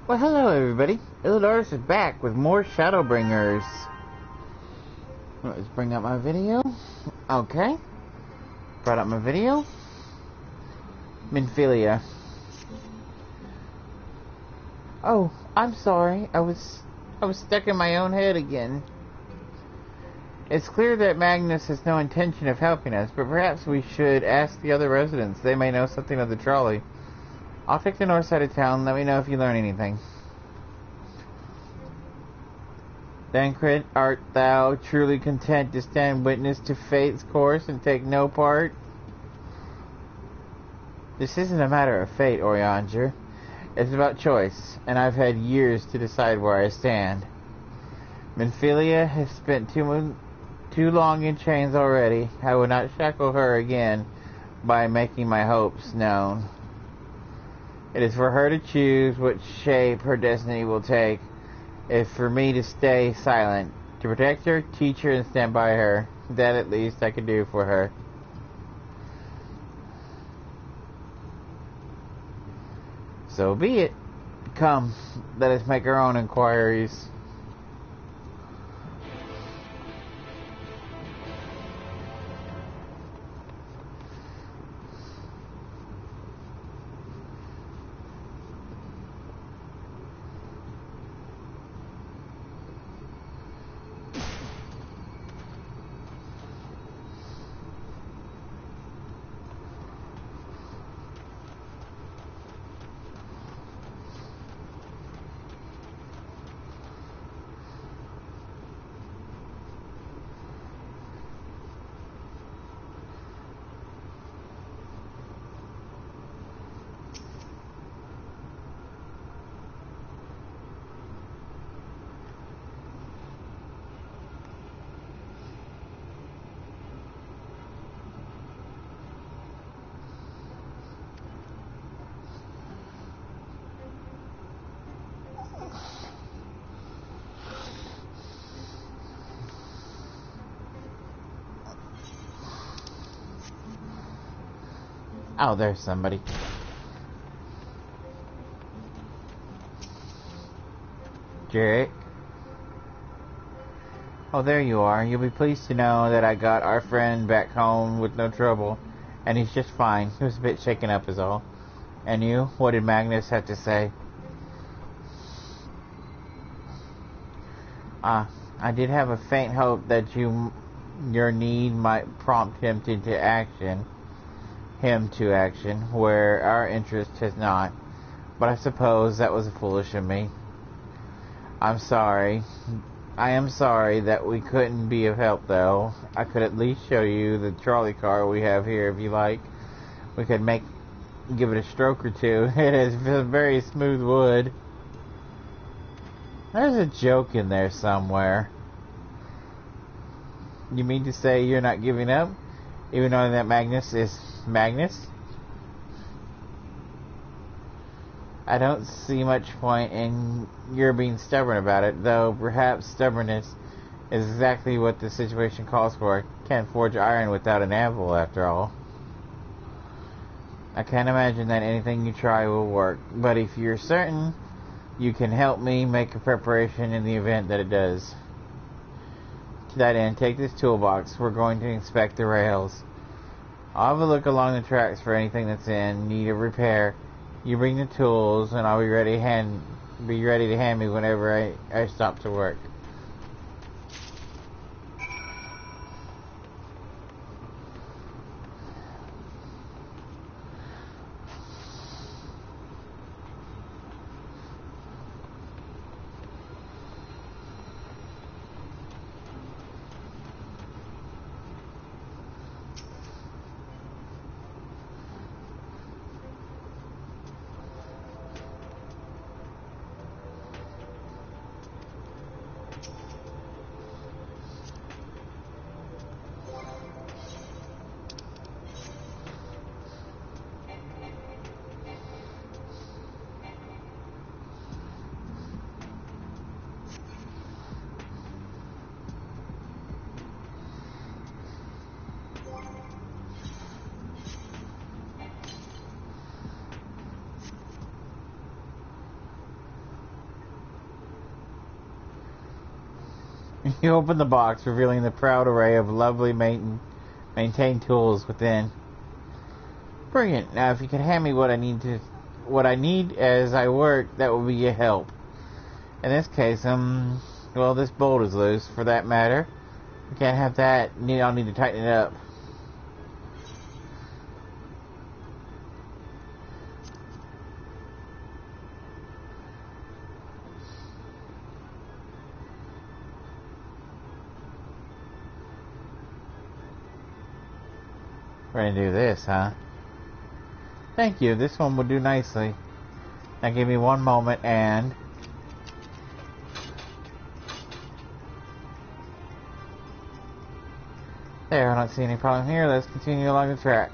Well, hello everybody. Illidaris is back with more Shadowbringers. Let's bring up my video. Okay. Brought up my video. Minfilia. Oh, I'm sorry. I was stuck in my own head again. It's clear that Magnus has no intention of helping us, but perhaps we should ask the other residents. They may know something of the trolley. I'll take the north side of town. Let me know if you learn anything. Thancred, art thou truly content to stand witness to fate's course and take no part? This isn't a matter of fate, Orianger. It's about choice, and I've had years to decide where I stand. Minfilia has spent too long in chains already. I will not shackle her again by making my hopes known. It is for her to choose what shape her destiny will take. It's for me to stay silent, to protect her, teach her, and stand by her. That at least I can do for her. So be it. Come, let us make our own inquiries. Oh, there's somebody. Jarek. Oh, there you are. You'll be pleased to know that I got our friend back home with no trouble. And he's just fine. He was a bit shaken up is all. And you? What did Magnus have to say? I did have a faint hope that your need might prompt him to action. Where our interest has not. But I suppose that was foolish of me. I am sorry that we couldn't be of help, though. I could at least show you the trolley car we have here, if you like. We could give it a stroke or two. It is very smooth wood. There's a joke in there somewhere. You mean to say you're not giving up? Even knowing that Magnus is Magnus? I don't see much point in your being stubborn about it, though perhaps stubbornness is exactly what the situation calls for. Can't forge iron without an anvil, after all. I can't imagine that anything you try will work, but if you're certain, you can help me make a preparation in the event that it does. To that end, take this toolbox. We're going to inspect the rails. I'll have a look along the tracks for anything that's in need of repair. You bring the tools, and I'll be ready to hand me whenever I stop to work. You open the box, revealing the proud array of lovely maintained tools within. Brilliant. Now, if you can hand me what I need as I work, that will be a help. In this case, well, this bolt is loose, for that matter. We can't have that. I'll need to tighten it up. We're gonna do this, huh? Thank you. This one will do nicely. Now give me one moment and... There, I don't see any problem here. Let's continue along the track.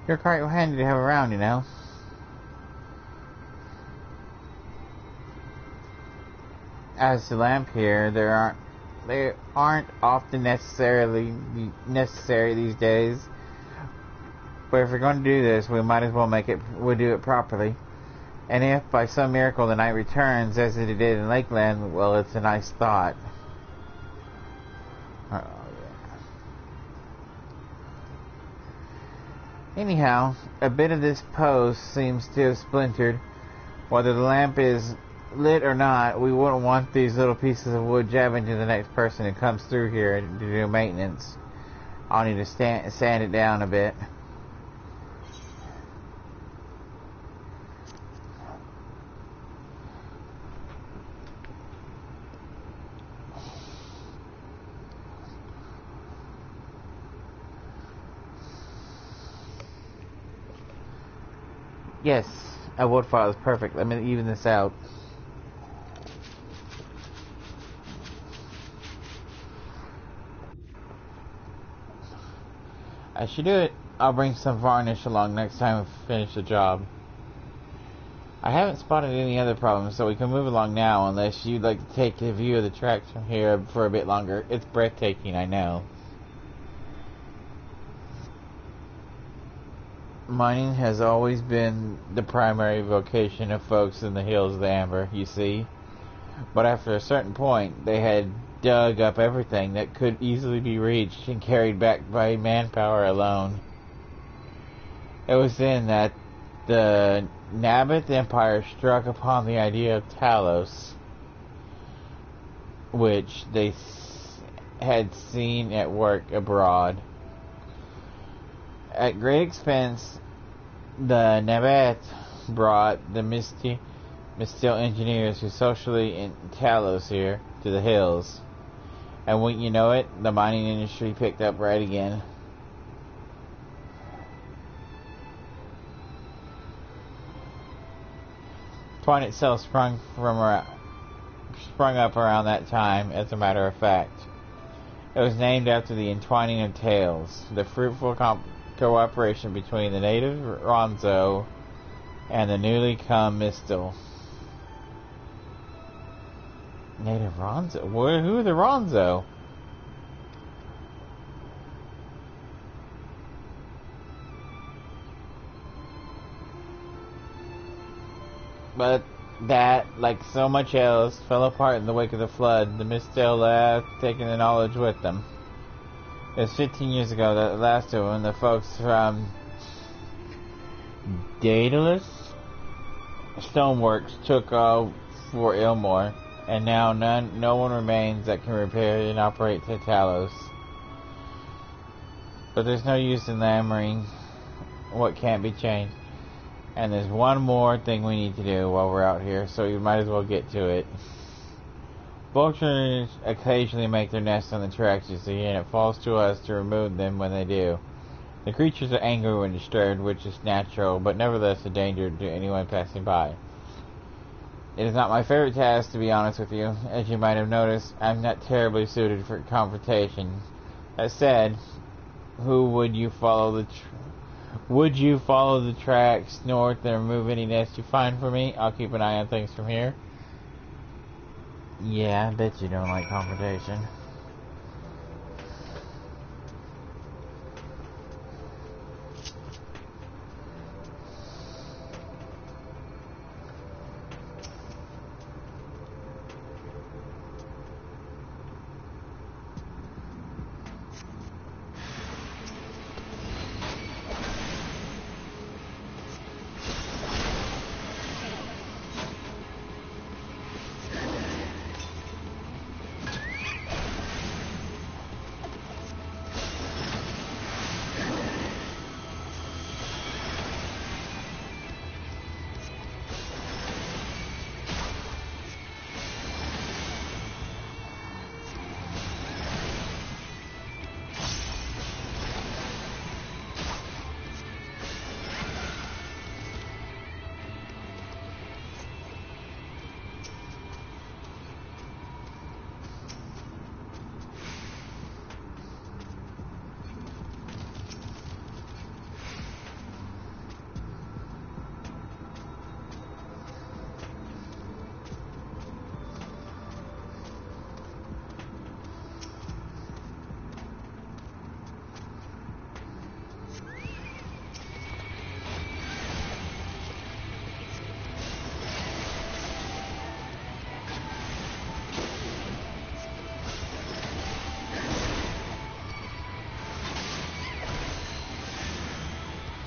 You're quite handy to have around, you know. As to lamp here, they aren't often necessary these days. But if we're going to do this, we might as well we'll do it properly. And if by some miracle the night returns as it did in Lakeland, well, it's a nice thought. Anyhow, a bit of this post seems to have splintered. Whether the lamp is lit or not, we wouldn't want these little pieces of wood jabbing to the next person who comes through here to do maintenance. I'll need to sand it down a bit. Yes, a wood file is perfect. Let me even this out. I should do it. I'll bring some varnish along next time we finish the job. I haven't spotted any other problems, so we can move along now unless you'd like to take a view of the tracks from here for a bit longer. It's breathtaking, I know. Mining has always been the primary vocation of folks in the hills of the Amber, you see. But after a certain point, they had dug up everything that could easily be reached and carried back by manpower alone. It was then that the Naboth Empire struck upon the idea of Talos, which they had seen at work abroad. At great expense, the Naboth brought the Mistil engineers who socially in Talos here to the hills. And wouldn't you know it, the mining industry picked up right again. Twine itself sprung up around that time, as a matter of fact. It was named after the entwining of tales, the fruitful cooperation between the native Ronzo and the newly come Mistil. Native Ronzo? Who are the Ronzo? But that, like so much else, fell apart in the wake of the flood. The Mistil left, taking the knowledge with them. It was 15 years ago that the last of them, the folks from Daedalus Stoneworks took Fort Ilmore, and now no one remains that can repair and operate Talos. But there's no use in hammering what can't be changed. And there's one more thing we need to do while we're out here, so we might as well get to it. Vultures occasionally make their nests on the tracks, you see, and it falls to us to remove them when they do. The creatures are angry when disturbed, which is natural, but nevertheless a danger to anyone passing by. It is not my favorite task, to be honest with you. As you might have noticed, I'm not terribly suited for confrontation. That said, would you follow the tracks north and remove any nests you find for me? I'll keep an eye on things from here. Yeah, I bet you don't like confrontation.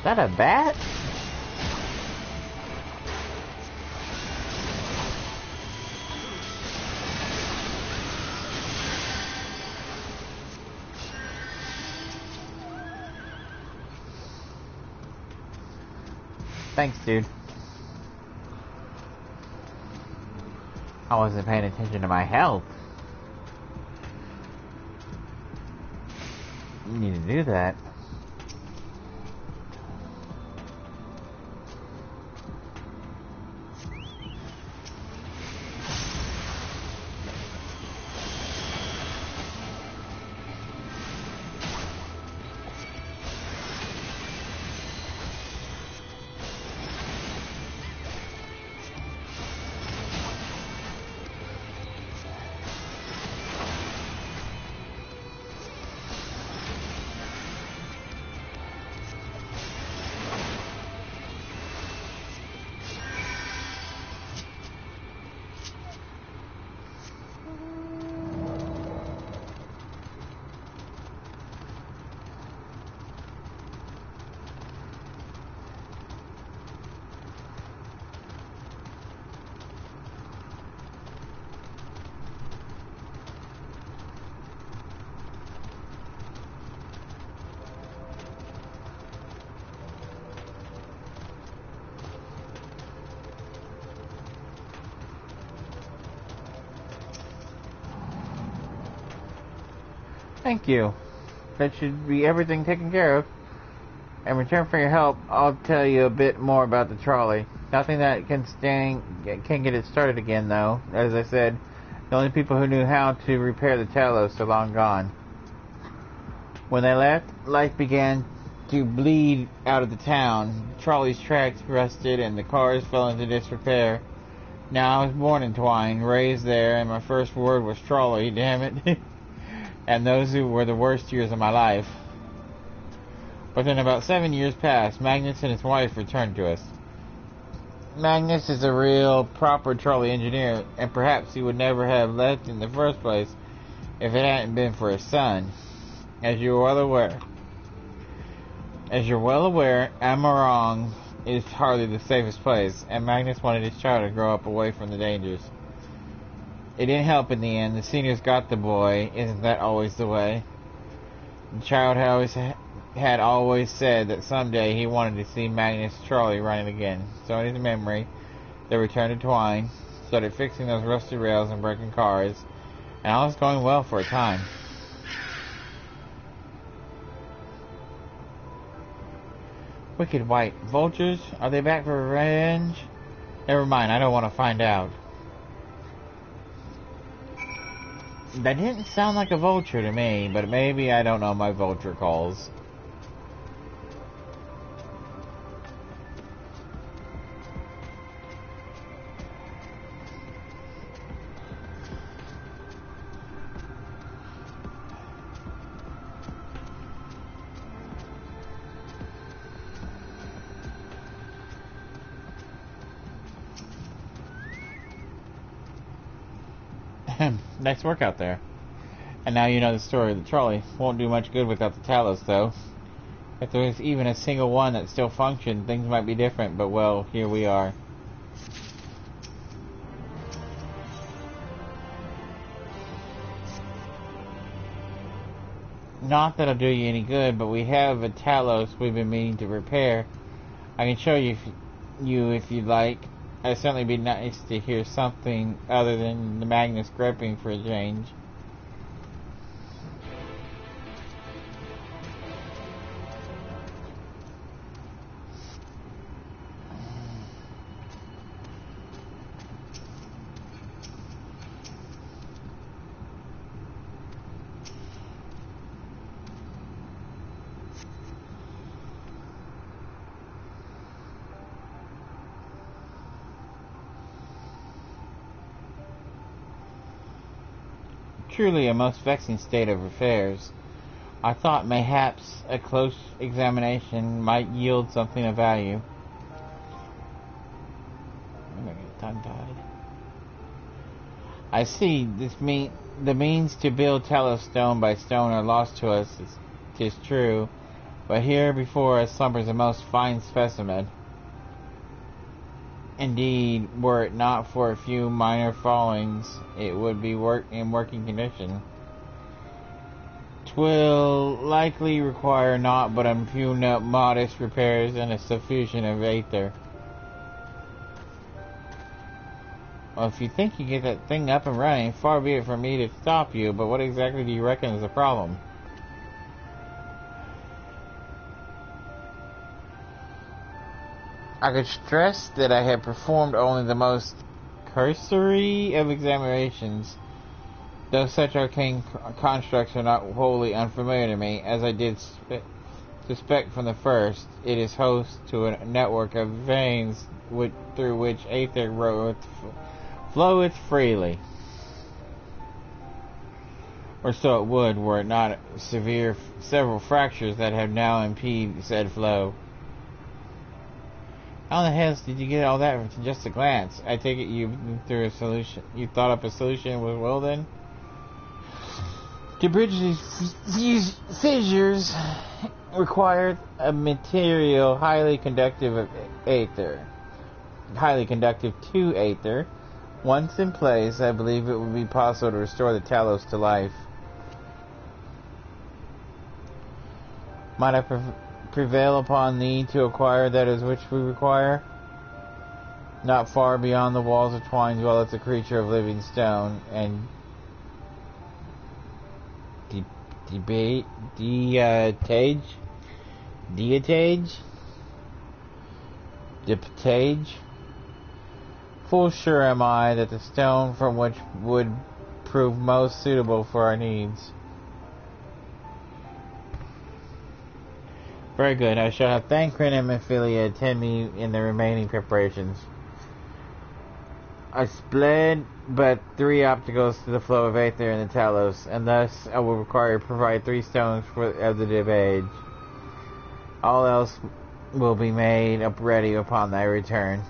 Is that a bat? Thanks, dude. I wasn't paying attention to my health. You need to do that. Thank you. That should be everything taken care of. In return for your help, I'll tell you a bit more about the trolley. Nothing that can get it started again, though. As I said, the only people who knew how to repair the Talos are long gone. When they left, life began to bleed out of the town. The trolley's tracks rusted and the cars fell into disrepair. Now I was born in Twine, raised there, and my first word was trolley, damn it. And those who were the worst years of my life. But then about 7 years passed. Magnus and his wife returned to us. Magnus is a real, proper trolley engineer, and perhaps he would never have left in the first place if it hadn't been for his son. As you're well aware, Amarong is hardly the safest place, and Magnus wanted his child to grow up away from the dangers. It didn't help in the end. The seniors got the boy. Isn't that always the way? The child had always said that someday he wanted to see Magnus trolley running again. So in his memory, they returned to Twine, started fixing those rusty rails and breaking cars, and all was going well for a time. Wicked white vultures? Are they back for revenge? Never mind, I don't want to find out. That didn't sound like a vulture to me, but maybe I don't know my vulture calls. Nice work out there. And now you know the story of the trolley. Won't do much good without the Talos, though. If there was even a single one that still functioned, things might be different, but well, here we are. Not that it'll do you any good, but we have a Talos we've been meaning to repair. I can show you if you'd like. It'd certainly be nice to hear something other than the Magnus gripping for a change. Truly a most vexing state of affairs. I thought mayhaps a close examination might yield something of value. I'm gonna get tongue-tied. I see the means to build Talos stone by stone are lost to us, 'tis true, but here before us slumbers a most fine specimen. Indeed, were it not for a few minor fallings, it would be in working condition. 'Twill likely require naught but a few modest repairs and a suffusion of aether. Well, if you think you get that thing up and running, far be it from me to stop you, but what exactly do you reckon is the problem? I could stress that I have performed only the most cursory of examinations, though such arcane constructs are not wholly unfamiliar to me, as I did suspect from the first. It is host to a network of veins through which aether floweth freely. Or so it would, were it not several fractures that have now impeded said flow. How in the hell did you get all that from just a glance? I take it you thought up a solution with will then? To bridge these fissures required a material highly conductive to aether. Once in place, I believe it would be possible to restore the Talos to life. Might I prevail upon thee to acquire that is which we require? Not far beyond the walls of Twine dwelleth a creature of living stone, and Depatage. Full sure am I that the stone from which would prove most suitable for our needs. Very good. I shall have Thancred and Mephilia attend me in the remaining preparations. I split but 3 obstacles to the flow of aether in the Talos, and thus I will require to provide 3 stones of the Depatage. All else will be made up ready upon thy return.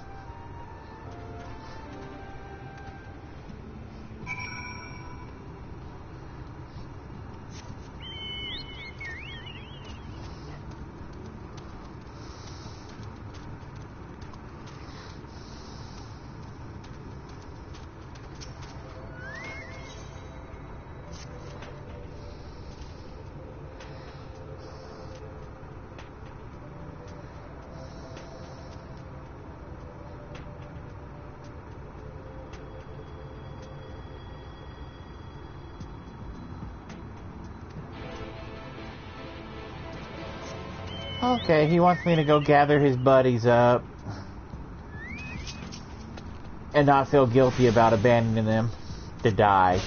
Okay, he wants me to go gather his buddies up. And not feel guilty about abandoning them to die.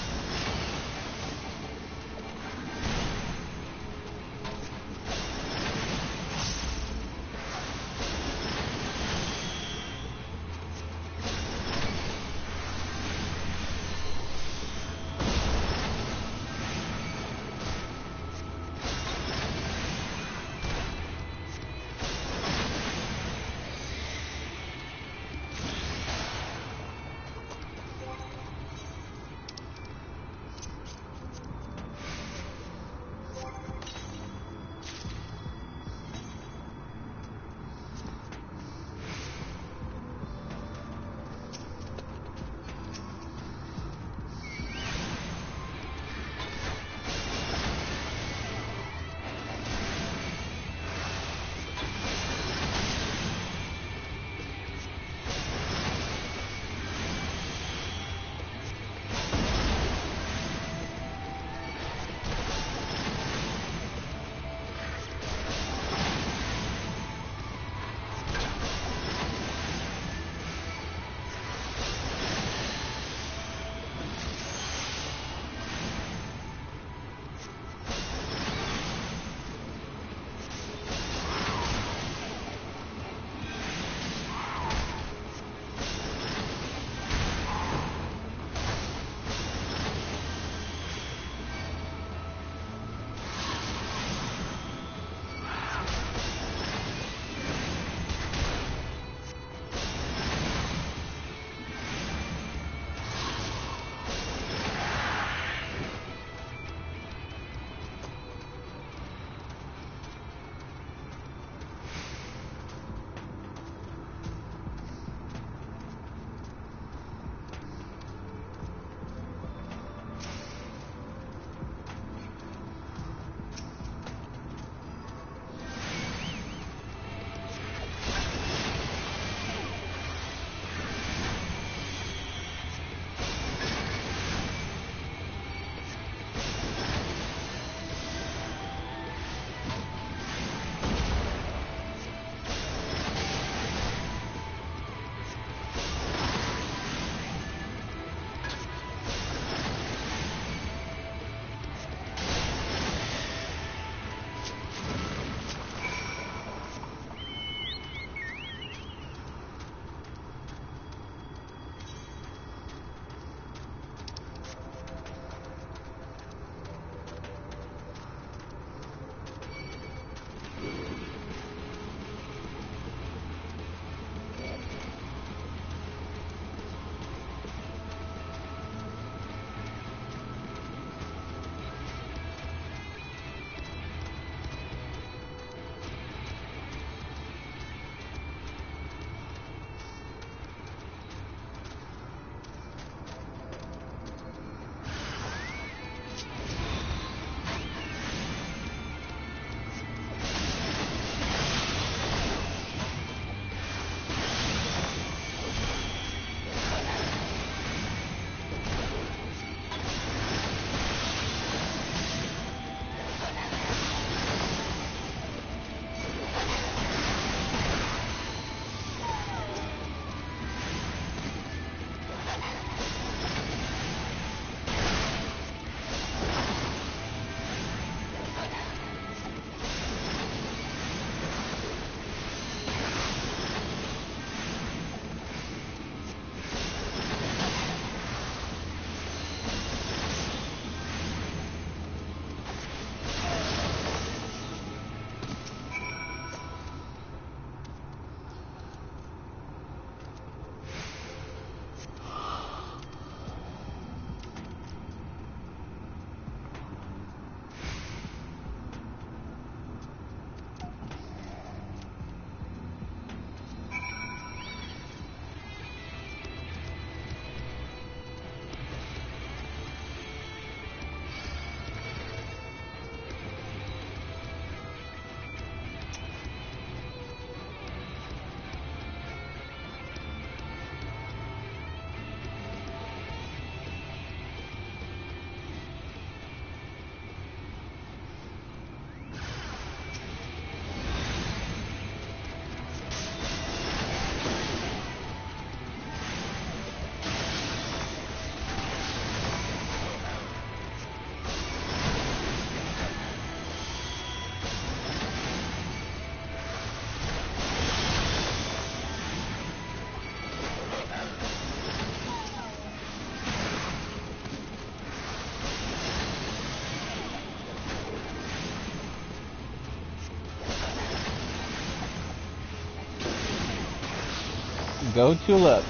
Go Tulip.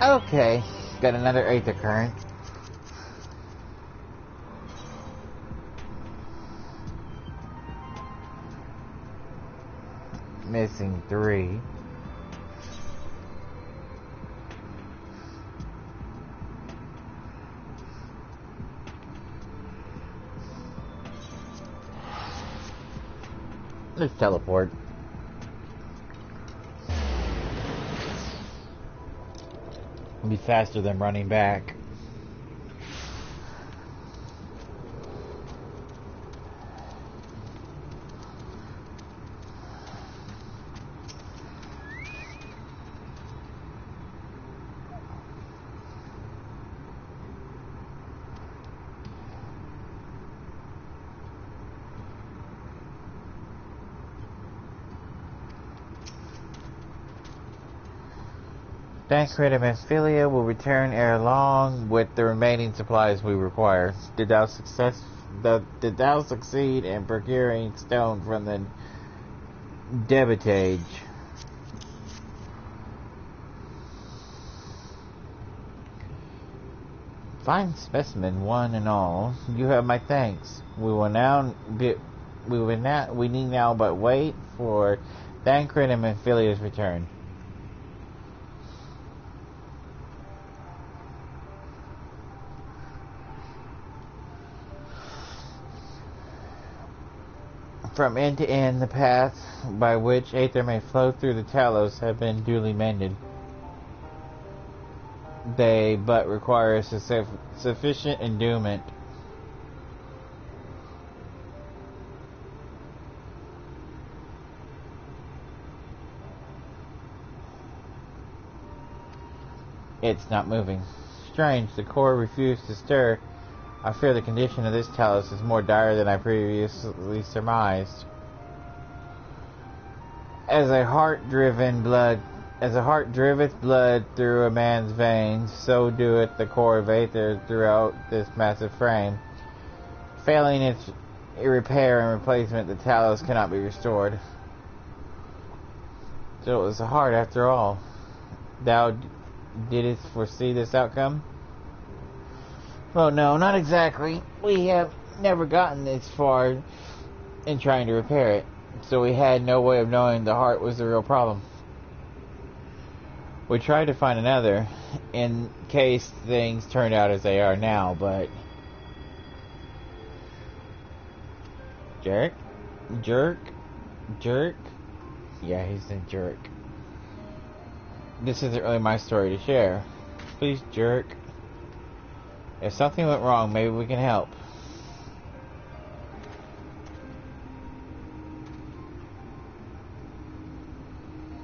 Okay, got another Aether Current. Missing 3. Let's teleport. Be faster than running back. Tancred and Memphilia will return ere long with the remaining supplies we require. Did thou succeed in procuring stone from the debitage? Fine specimen, one and all. You have my thanks. We need now but wait for Tancred and Memphilia's return. From end to end, the path by which Aether may flow through the Talos have been duly mended. They but require sufficient endowment. It's not moving. Strange, the core refused to stir. I fear the condition of this Talos is more dire than I previously surmised. As a heart driveth blood through a man's veins, so doeth the core of Aether throughout this massive frame. Failing its repair and replacement, the Talos cannot be restored. So it was a heart after all. Thou didst foresee this outcome? Well, no, not exactly. We have never gotten this far in trying to repair it, so we had no way of knowing the heart was the real problem. We tried to find another, in case things turned out as they are now, but... Jerk? Yeah, he's a jerk. This isn't really my story to share. Please, jerk. If something went wrong, maybe we can help.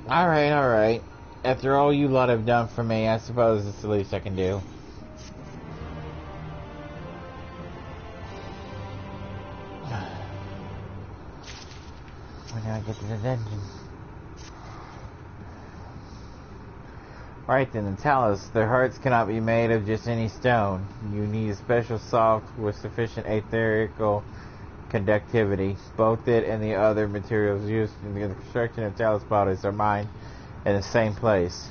Alright. After all you lot have done for me, I suppose it's the least I can do. When do I get to the dungeon? Right then, the Talos, their hearts cannot be made of just any stone. You need a special soft with sufficient etherical conductivity. Both it and the other materials used in the construction of Talos bodies are mined in the same place.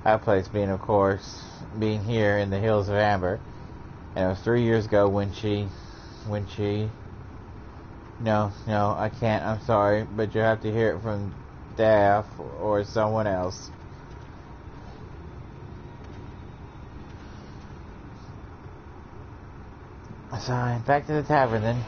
That place being, of course, being here in the hills of Amber. And it was 3 years ago when she No, I can't. I'm sorry, but you have to hear it from Daff or someone else. So, back to the tavern then.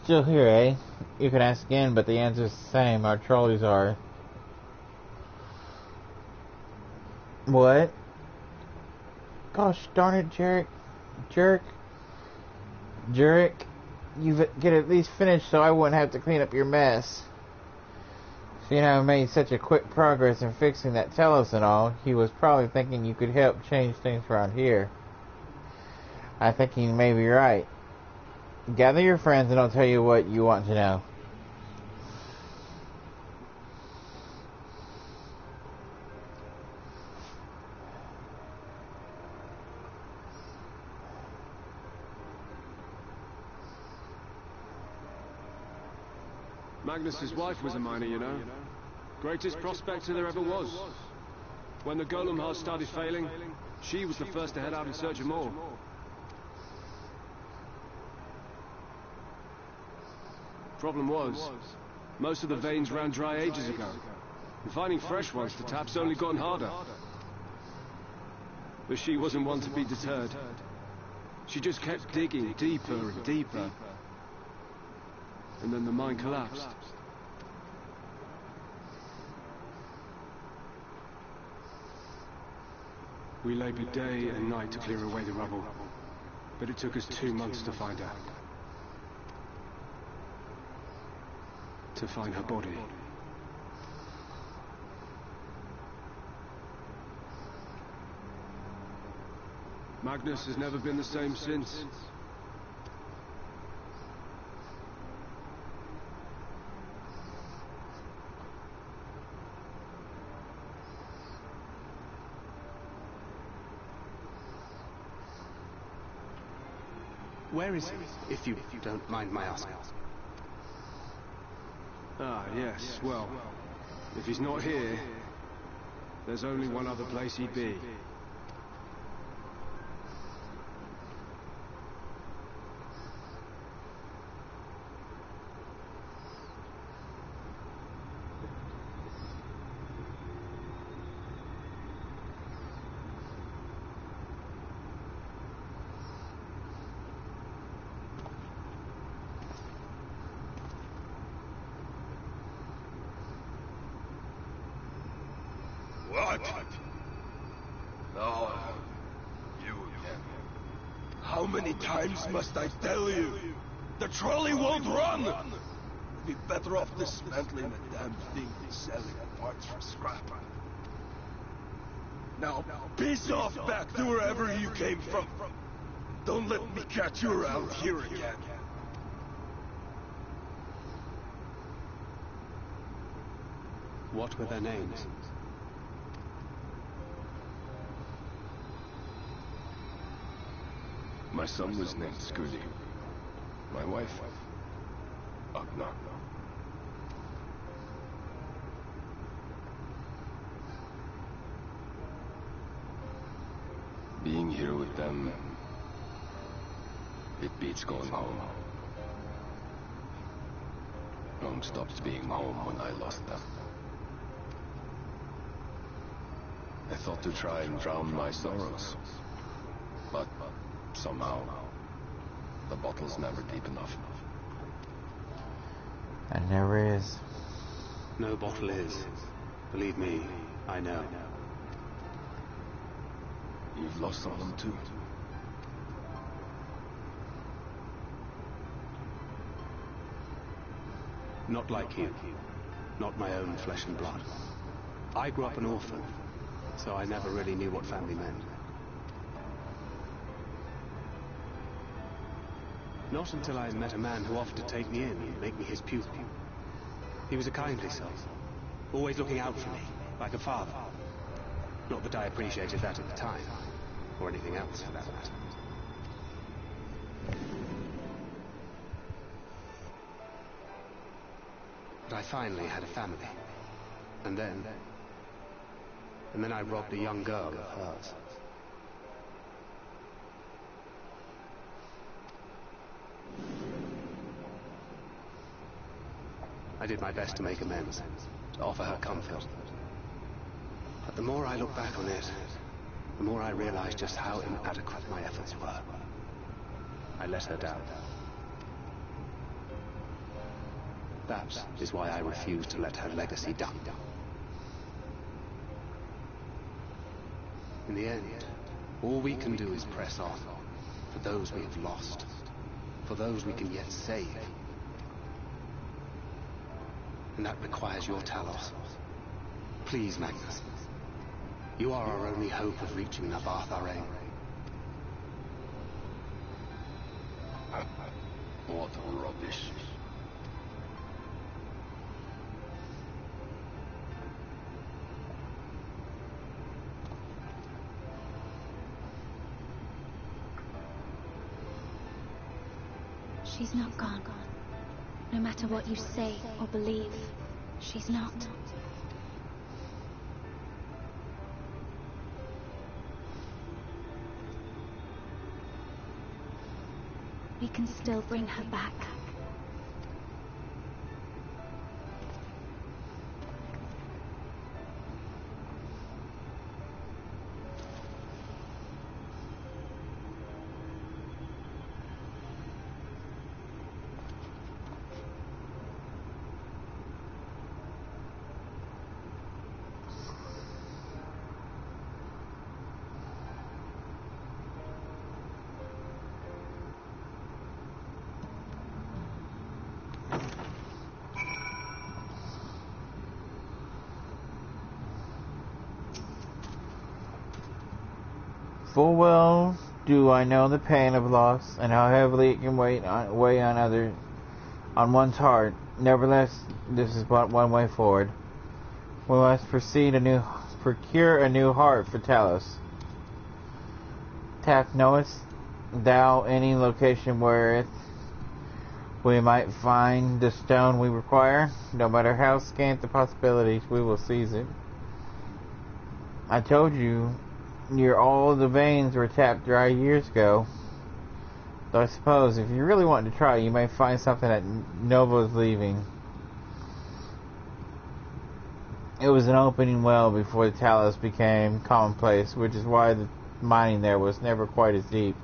Still here, eh? You can ask again, but the answer's the same. Our trolleys are. What? Gosh darn it, Jerk. You could at least finish so I wouldn't have to clean up your mess. Seeing how I made such a quick progress in fixing that Telos and all, he was probably thinking you could help change things around here. I think he may be right. Gather your friends and I'll tell you what you want to know. Magnus's wife was a miner, you know. Greatest prospector there ever was. When the golem hearts started failing, she was the first to head out in search of more. Problem was, most of the veins ran dry ages ago, and finding fresh ones to tap's only gotten harder. But she wasn't one to be deterred. She just kept digging deeper and deeper. And then the mine collapsed. We labored day and night to clear away the rubble, but it took us 2 months to find her. To find her body. Magnus has never been the same since. Where is he, if you don't mind my asking? Ah, yes, well, if he's not here, there's only one other place he'd be. What? No, you again. How many times must I tell you? The trolley won't run! Be better off dismantling the damn thing than selling parts for scrap. Now, piss off back to wherever you came from. Don't let me catch you around here again. What were their names? My son was named Scully. My wife, Agna. Being here with them, it beats going home. Home stopped being home when I lost them. I thought to try and drown my sorrows, but somehow, the bottle's never deep enough. It never is. No bottle is. Believe me, I know. You've lost someone too. Not like you. Not my own flesh and blood. I grew up an orphan, so I never really knew what family meant. Not until I met a man who offered to take me in and make me his pupil. He was a kindly soul, always looking out for me, like a father. Not that I appreciated that at the time, or anything else for that matter. But I finally had a family. And then I robbed a young girl of hers. I did my best to make amends, to offer her comfort. But the more I look back on it, the more I realize just how inadequate my efforts were. I let her down. That is why I refuse to let her legacy die. In the end, all we can do is press on, for those we have lost, for those we can yet save. And that requires your Talos. Please, Magnus. You are our only hope of reaching Navath, our aim. What rubbish. She's not gone. No matter what you say or believe, she's not. We can still bring her back. Full well do I know the pain of loss and how heavily it can weigh on one's heart. Nevertheless, this is but one way forward. We must procure a new heart for Talos. Taft, knowest thou any location where we might find the stone we require? No matter how scant the possibilities, we will seize it. I told you near all the veins were tapped dry years ago. Though I suppose if you really want to try, you may find something that Nova's leaving. It was an opening well before the Talos became commonplace, which is why the mining there was never quite as deep.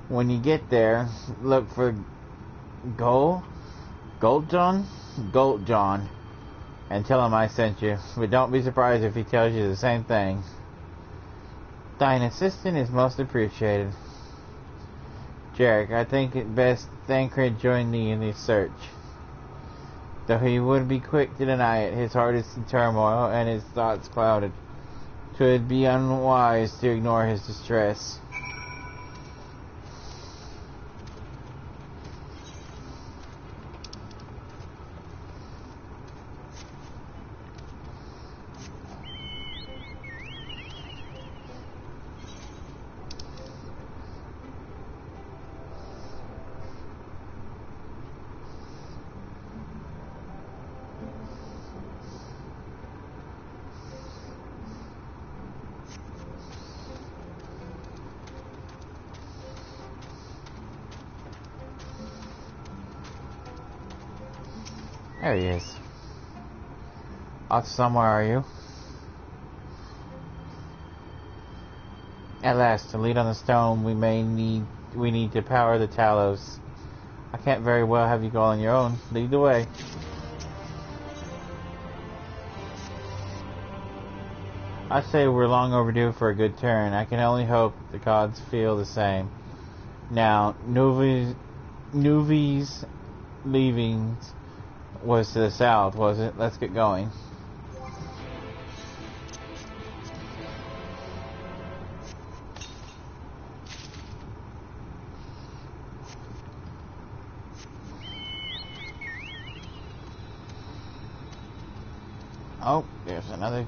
When you get there, look for Goldjohn, and tell him I sent you. But don't be surprised if he tells you the same thing. Thine assistance is most appreciated. Jarek, I think it best Thancred join thee in this search. Though he would be quick to deny it, his heart is in turmoil and his thoughts clouded. 'Twould be unwise to ignore his distress. There he is. Off somewhere, are you? At last, to lead on the stone we need to power the Talos. I can't very well have you go on your own. Lead the way. I say we're long overdue for a good turn. I can only hope the gods feel the same. Now, Nuvi's leavings was to the south, was it? Let's get going. Oh, there's another.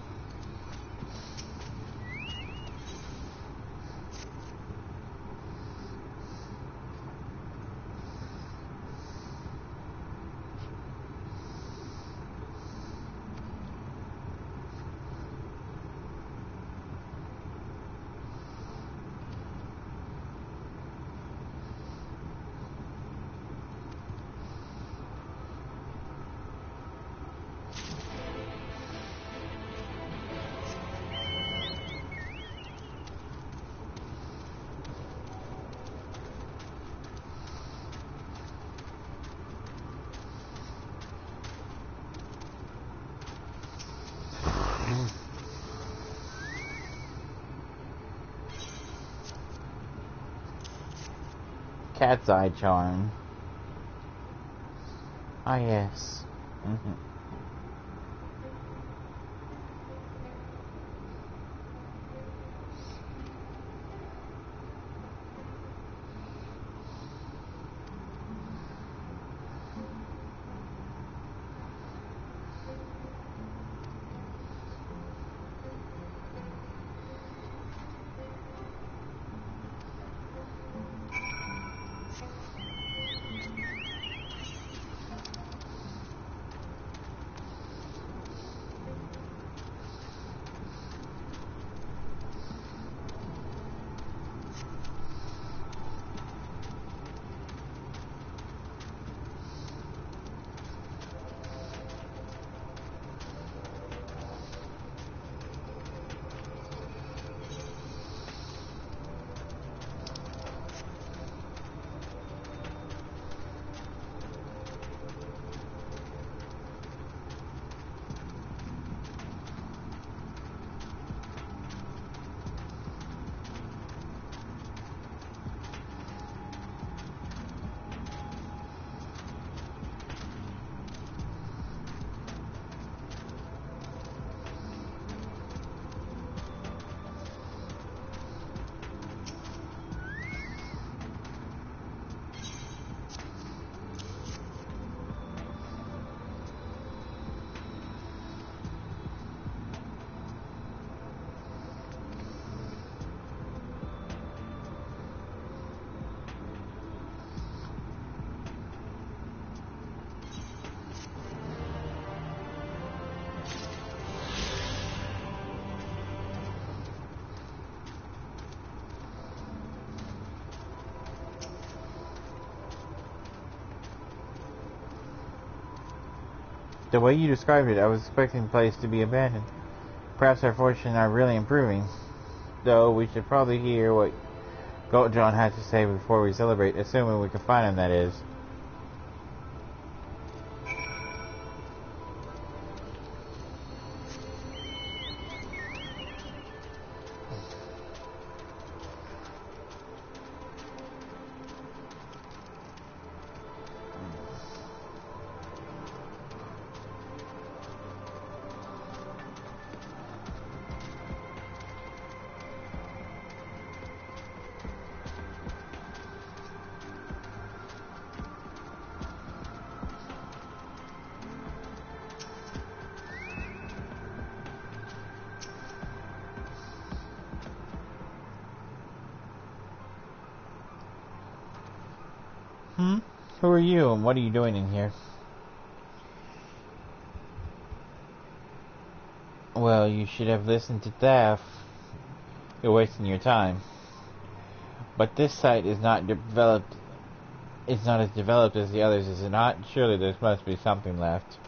cat's eye charm. Ah, yes. The way you described it, I was expecting the place to be abandoned. Perhaps our fortunes are really improving. Though we should probably hear what Goat-John has to say before we celebrate, assuming we can find him, that is. Who are you, and what are you doing in here? Well, you should have listened to Thaf. You're wasting your time. But this site is not developed. It's not as developed as the others, is it not? Surely there must be something left.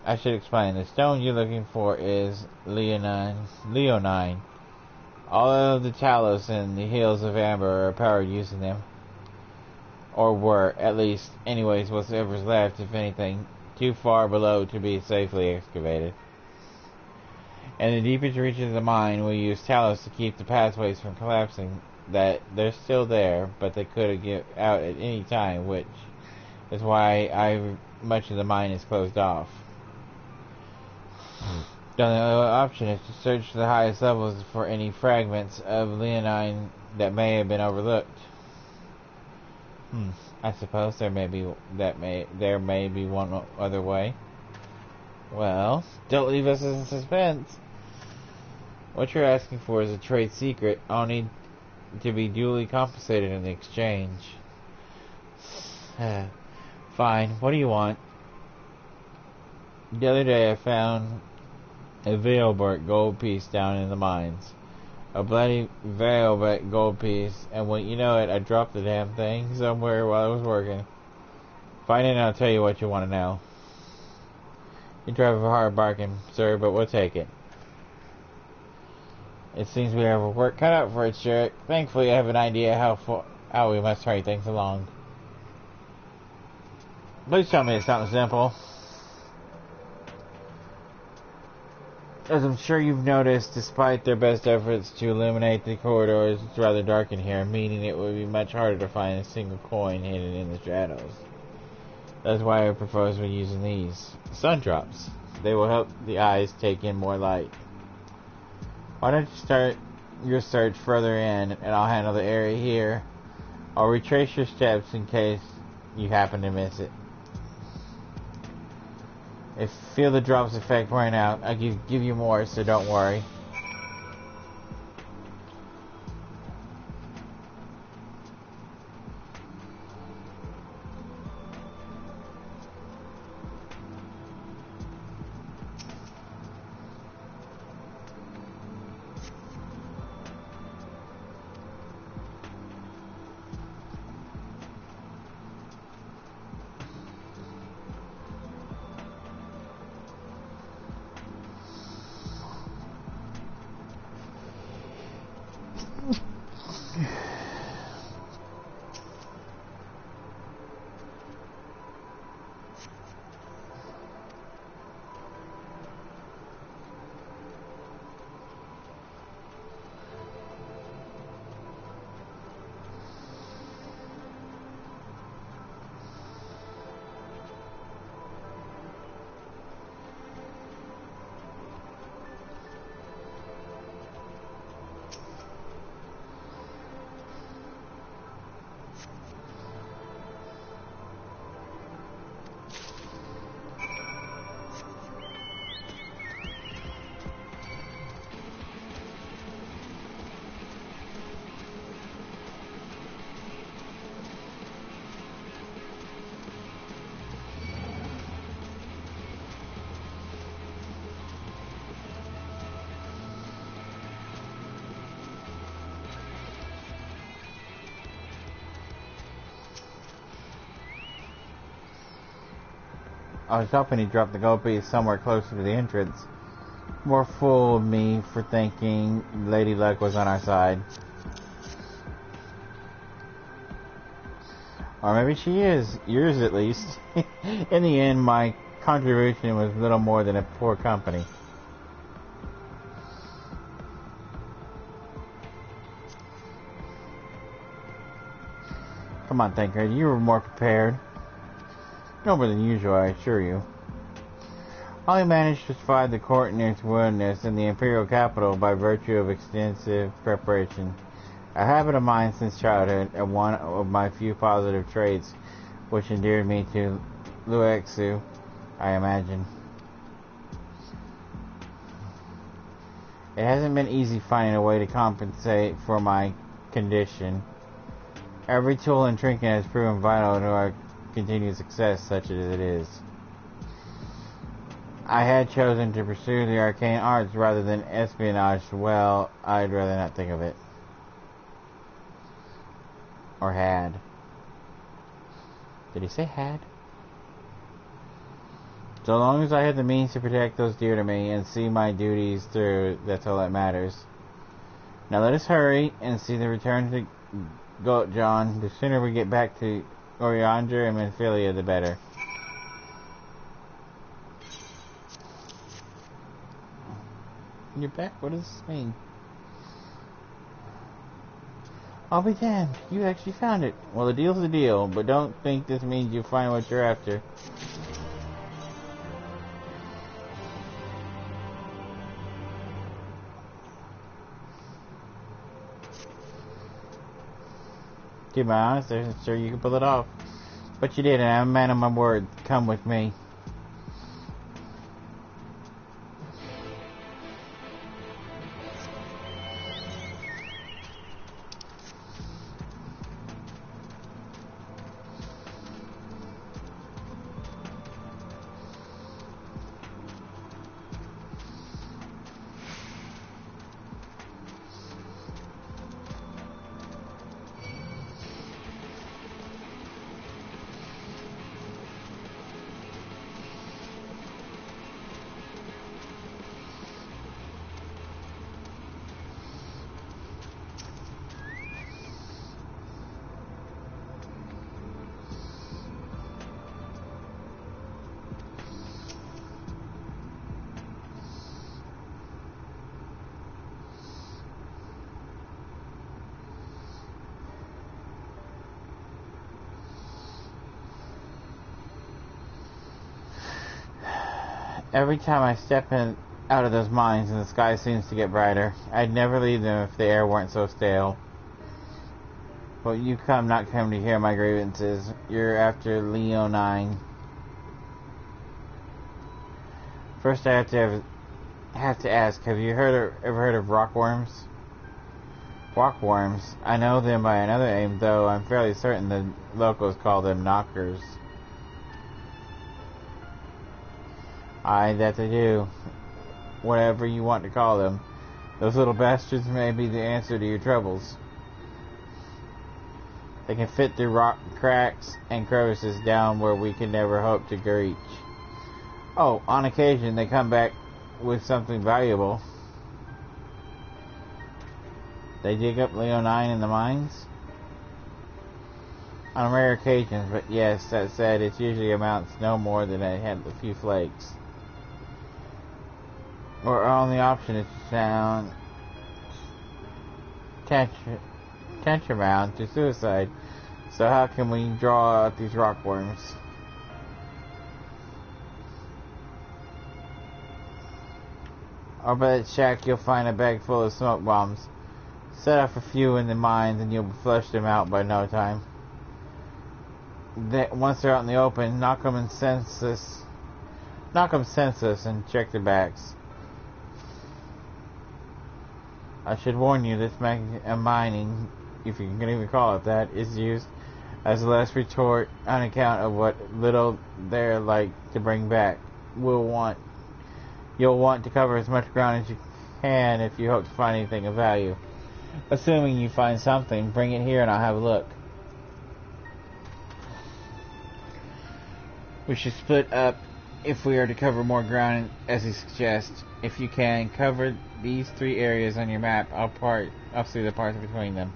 I should explain. The stone you're looking for is leonine. All of the Talos and the Hills of Amber are powered using them. Or were, at least. Anyways, whatever's left, if anything, too far below to be safely excavated. And the deepest reaches of the mine will use Talos to keep the pathways from collapsing. That they're still there, but they could get out at any time, which is why much of the mine is closed off. The only option is to search the highest levels for any fragments of leonine that may have been overlooked. I suppose there may be one other way. Well, don't leave us in suspense. What you're asking for is a trade secret. I'll need to be duly compensated in the exchange. Fine. What do you want? The other day I found a Veilbert gold piece down in the mines. A bloody Veilbert gold piece, and when you know it, I dropped the damn thing somewhere while I was working. Find it and I'll tell you what you want to know. You drive a hard bargain, sir, but we'll take it. It seems we have our work cut out for it, sir. Thankfully, I have an idea how we must hurry things along. Please tell me it's something simple. As I'm sure you've noticed, despite their best efforts to illuminate the corridors, it's rather dark in here, meaning it would be much harder to find a single coin hidden in the shadows. That's why I propose we're using these sun drops. They will help the eyes take in more light. Why don't you start your search further in, and I'll handle the area here. I'll retrace your steps in case you happen to miss it. If you feel the drop's effect wearing out, I can give you more, so don't worry. I was hoping he'd drop the gold piece somewhere closer to the entrance. More fool of me for thinking Lady Luck was on our side. Or maybe she is. Yours at least. In the end, my contribution was little more than a poor company. Come on, Thinker. You were more prepared. No more than usual, I assure you. I only managed to survive the court in its wilderness in the imperial capital by virtue of extensive preparation. A habit of mine since childhood, and one of my few positive traits which endeared me to Luexu, I imagine. It hasn't been easy finding a way to compensate for my condition. Every tool and trinket has proven vital to our continued success, such as it is. I had chosen to pursue the arcane arts rather than espionage. Well, I'd rather not think of it. Or had. Did he say had? So long as I had the means to protect those dear to me and see my duties through, that's all that matters. Now let us hurry and see the return to Goat John. The sooner we get back to Oriander and Menphilia, the better. You're back? What does this mean? I'll be damned. You actually found it. Well, the deal's the deal, but don't think this means you find what you're after. Keep my honest, I'm sure you can pull it off. But you did, and I'm a man of my word. Come with me. Every time I step out of those mines and the sky seems to get brighter, I'd never leave them if the air weren't so stale. But you not come to hear my grievances. You're after Leonine. First, I have to ask, have you ever heard of rockworms? Rockworms? I know them by another name, though I'm fairly certain the locals call them knockers. Aye, that they do. Whatever you want to call them. Those little bastards may be the answer to your troubles. They can fit through rock cracks and crevices down where we can never hope to reach. Oh, on occasion they come back with something valuable. They dig up Leonine in the mines? On rare occasions, but yes, that said, it usually amounts no more than a few flakes. Our only option is to sound tantamount to suicide. So how can we draw out these rockworms? Over that shack you'll find a bag full of smoke bombs. Set off a few in the mines and you'll flush them out by no time. Once they're out in the open, knock them senseless and check their backs. I should warn you, this mining, if you can even call it that, is used as a last retort on account of what little they're like to bring back. You'll want to cover as much ground as you can if you hope to find anything of value. Assuming you find something, bring it here and I'll have a look. We should split up if we are to cover more ground as he suggests. If you can, cover these 3 areas on your map. I'll see the parts between them.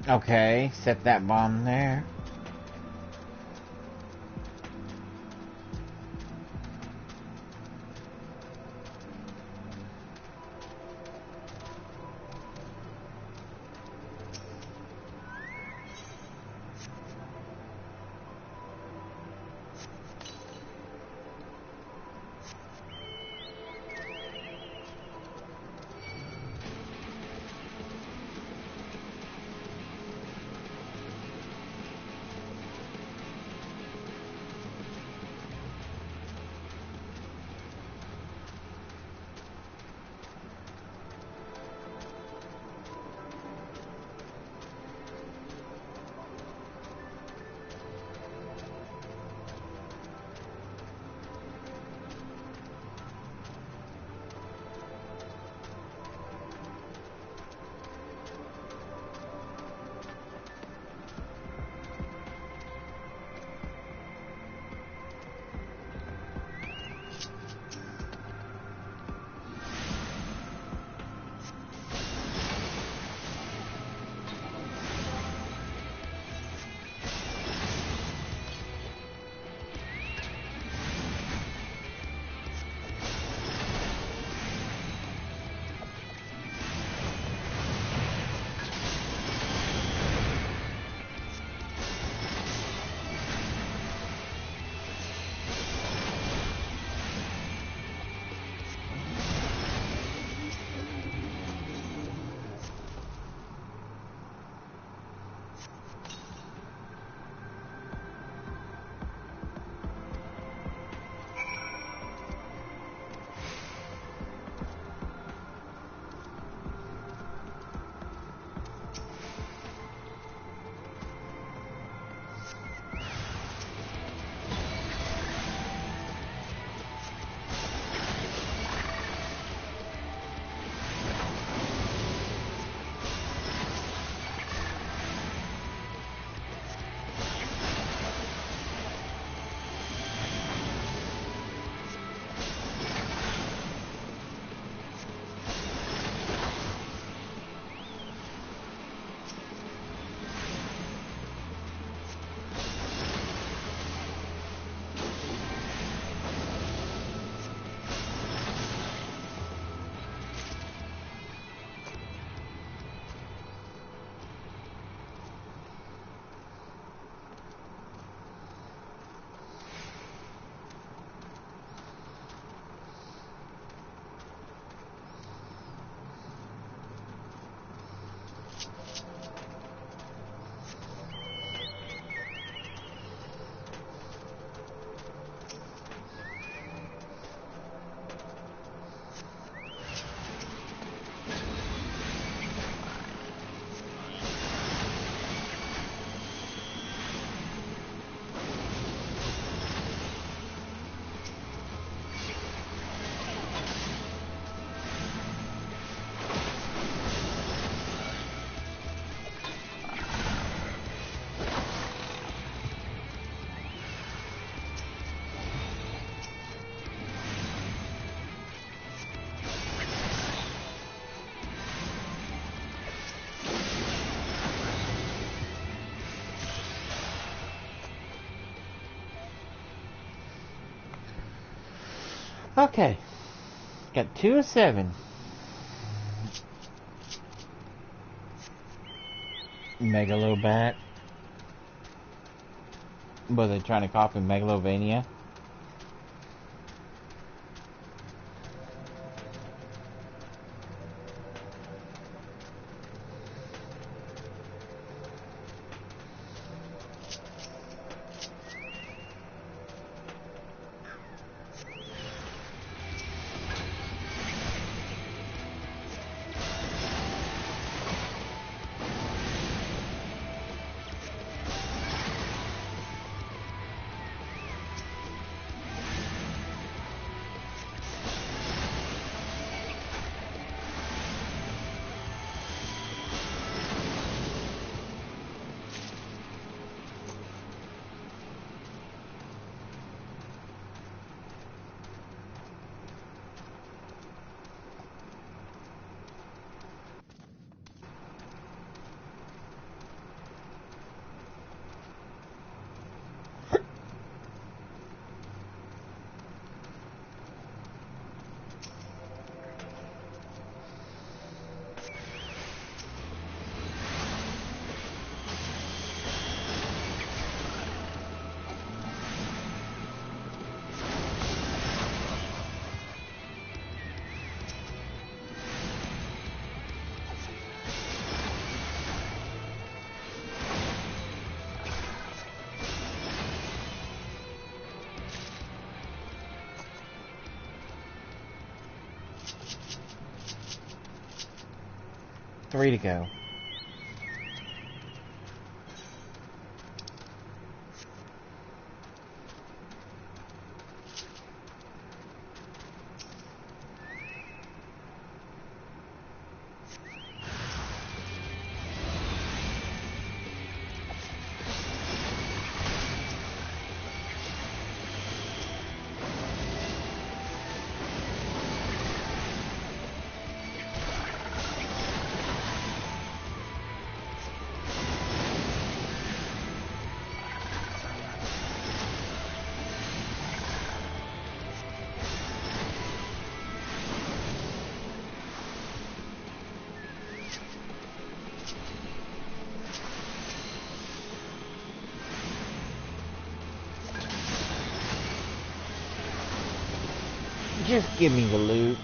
Okay, set that bomb there. Okay. Got 2 of 7. Megalobat. Was they trying to copy Megalovania? Three to go. Just give me the loot.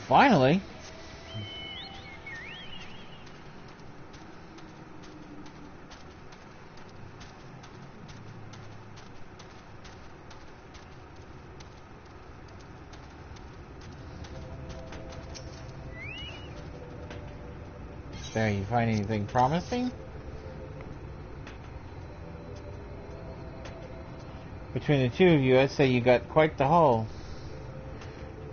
Finally. there? You find anything promising? Between the two of you, I'd say you got quite the haul.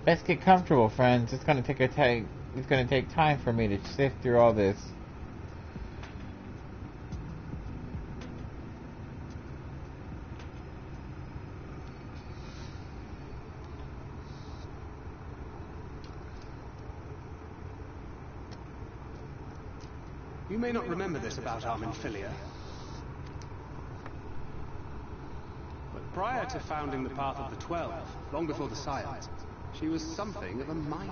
Let's get comfortable, friends. It's gonna take time for me to sift through all this. You may not remember this about our Minfilia, but prior to founding the Path of the 12, long before the Scions, she was something of a miner.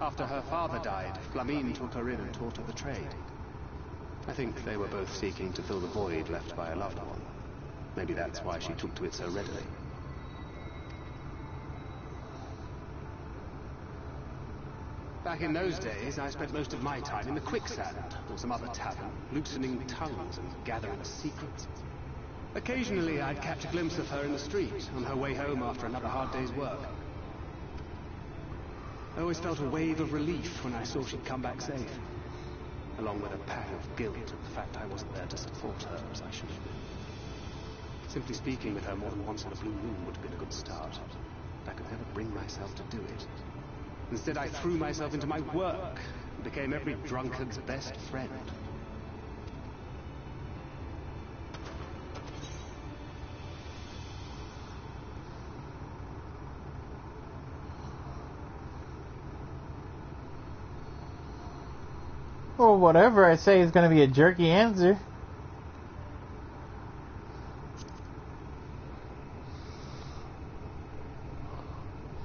After her father died, Flamine took her in and taught her the trade. I think they were both seeking to fill the void left by a loved one. Maybe that's why she took to it so readily. Back in those days, I spent most of my time in the Quicksand, or some other tavern, loosening tongues and gathering secrets. Occasionally, I'd catch a glimpse of her in the street, on her way home after another hard day's work. I always felt a wave of relief when I saw she'd come back safe, along with a pang of guilt at the fact I wasn't there to support her as I should have been. Simply speaking with her more than once in a blue moon would have been a good start, but I could never bring myself to do it. Instead, I threw myself into my work and became every drunkard's best friend. Well, whatever I say is going to be a jerky answer.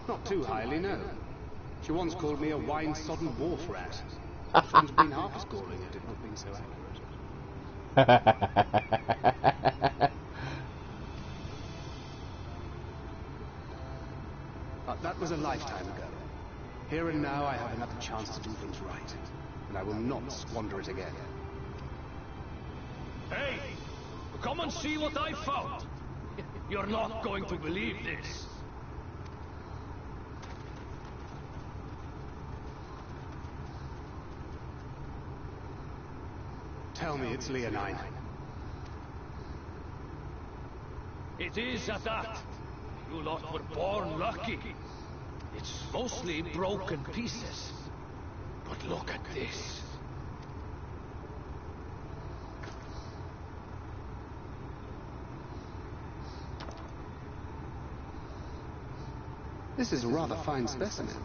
Not too highly, no. She once called me a wine-sodden wharf rat. Which wouldn't have been half as galling had it not been so accurate. But that was a lifetime ago. Here and now I have another chance to do things right. And I will not squander it again. Hey! Come and see what I found! You're not going to believe this. Tell me it's Leonine. It is at that. You lot were born lucky. It's mostly broken pieces. But look at this. This is a rather fine specimen.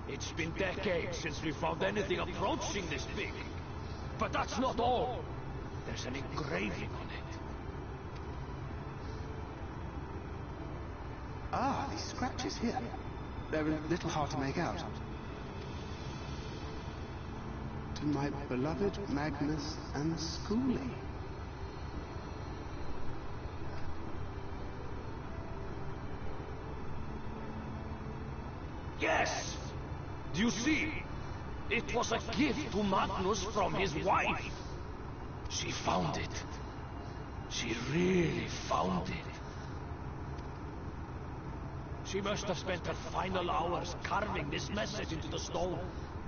It's been decades since we found anything approaching this big. But that's not all. There's an engraving on it. Ah, these scratches here. They're a little hard to make out. To my beloved Magnus and Schoolie. Yes! Do you see? It was a gift to Magnus from his wife. She found it. She really found it. She must have spent her final hours carving this message into the stone,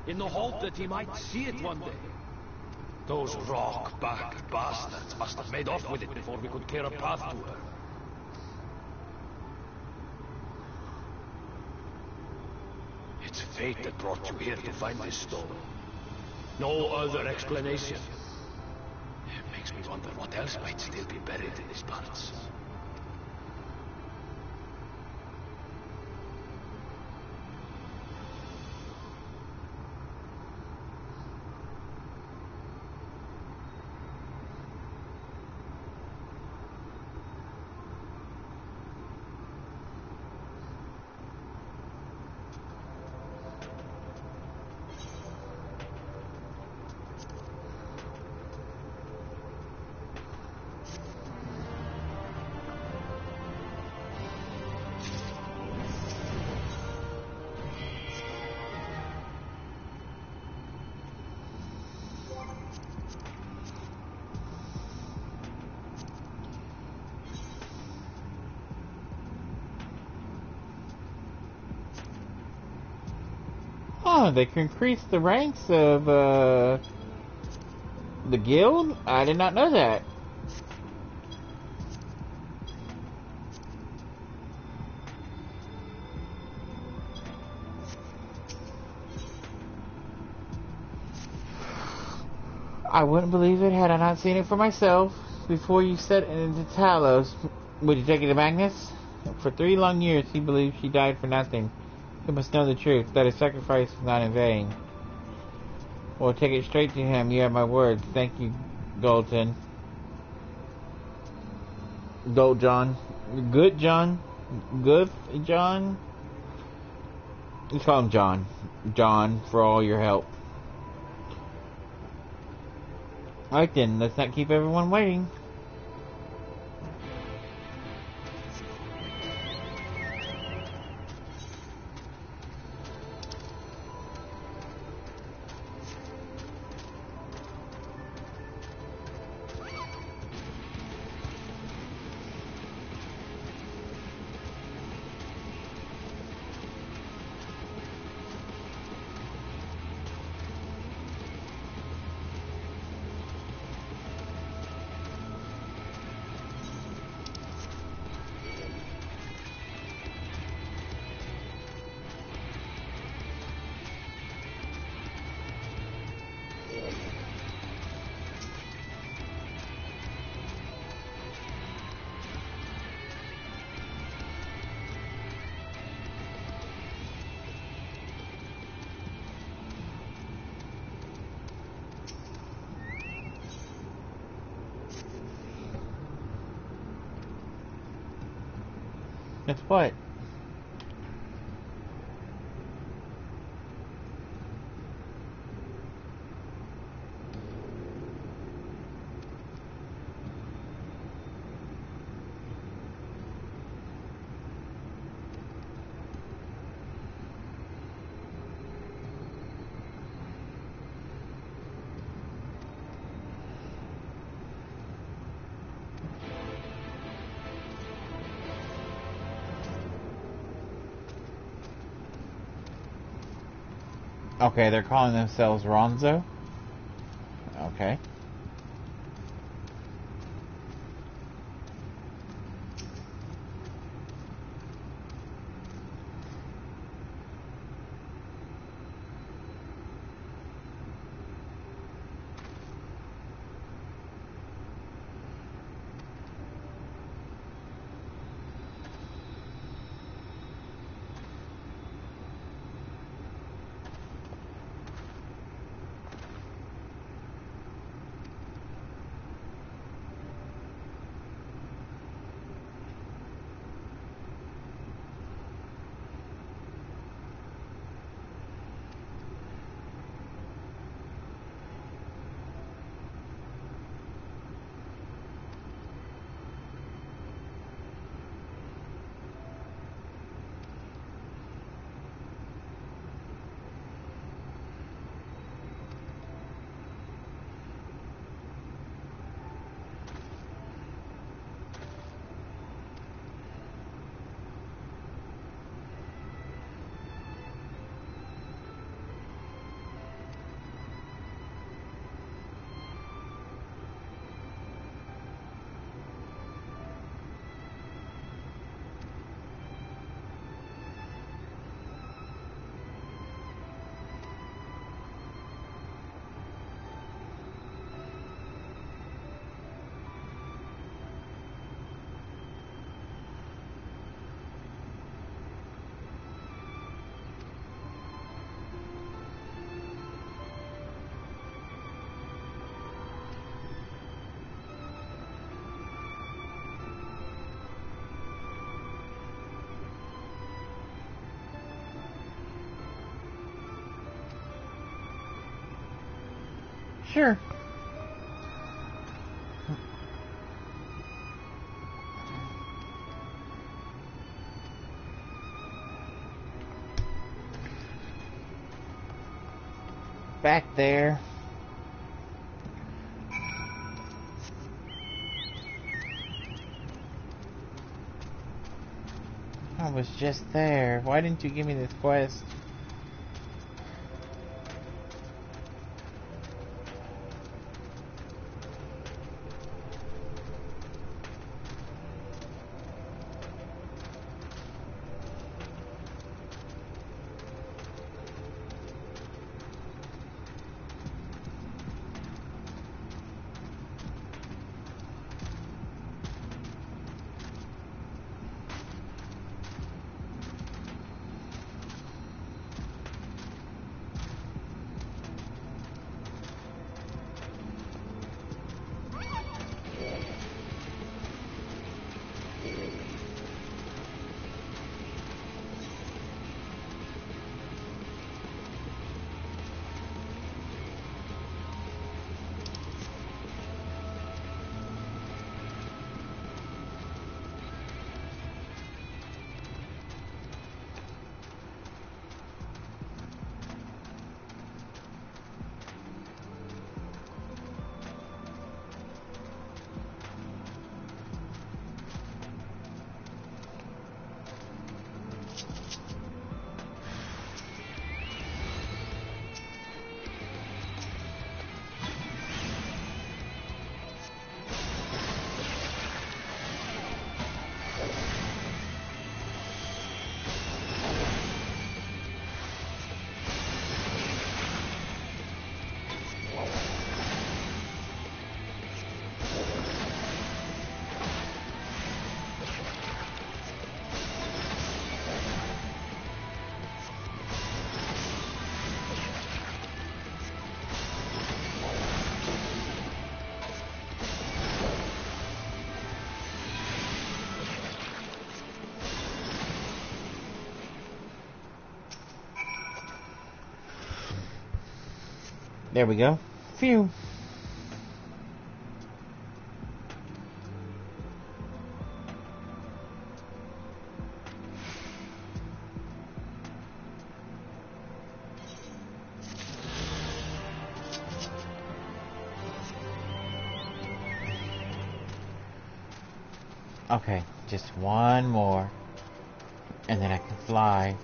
in the hope that he might see it one day. Those rock-backed bastards must have made off with it before we could clear a path to her. It's fate that brought you here to find this stone. No other explanation. It makes me wonder what else might still be buried in these parts. Oh, they can increase the ranks of the guild? I did not know that. I wouldn't believe it had I not seen it for myself. Before you set it into Talos, would you take it to Magnus? For 3 long years, he believed she died for nothing. He must know the truth, that his sacrifice was not in vain. Well, take it straight to him. You have my word. Thank you, Golden. Gold John. Good John. Good John. Let's call him John. John, for all your help. Alright then, let's not keep everyone waiting. That's what? Okay, they're calling themselves Ronzo. Okay. Sure. Back there. I was just there. Why didn't you give me this quest? There we go. Phew. Okay, just one more, and then I can fly.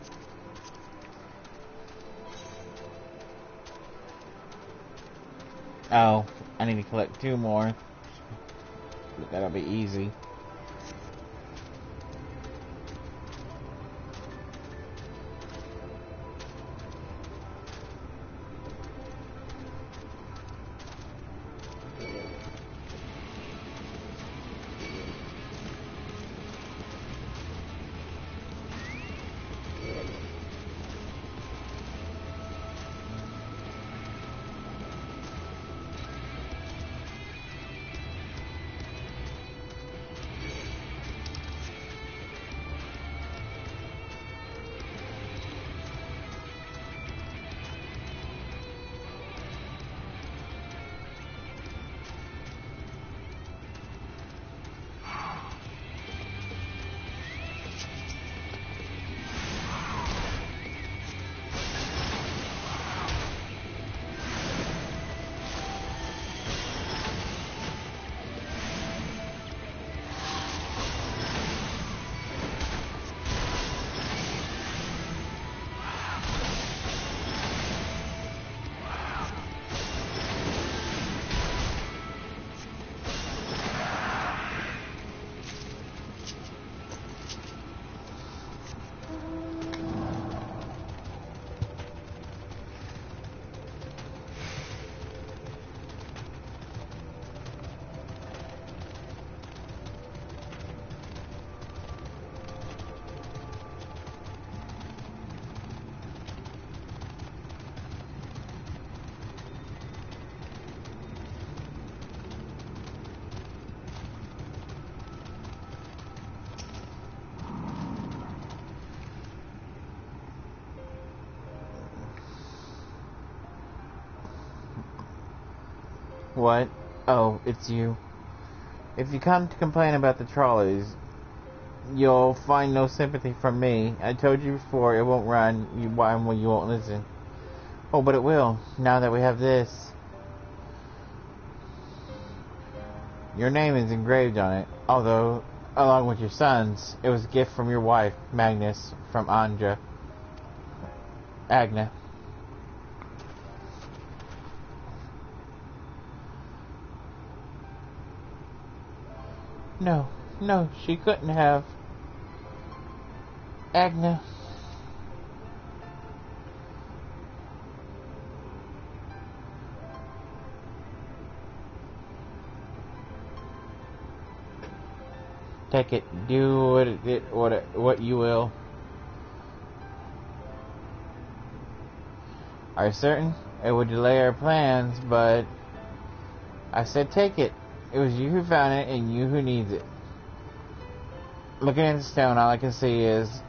Oh, I need to collect 2 more. That'll be easy. What? Oh, it's you. If you come to complain about the trolleys, you'll find no sympathy from me. I told you before, it won't run. You won't listen. Oh, but it will, now that we have this. Your name is engraved on it, although, along with your son's, it was a gift from your wife, Magnus, from Agna. No, she couldn't have. Agna. Take it. Do what you will. Are you certain? It would delay our plans, but I said take it. It was you who found it, and you who needs it. Looking at the stone, all I can see is...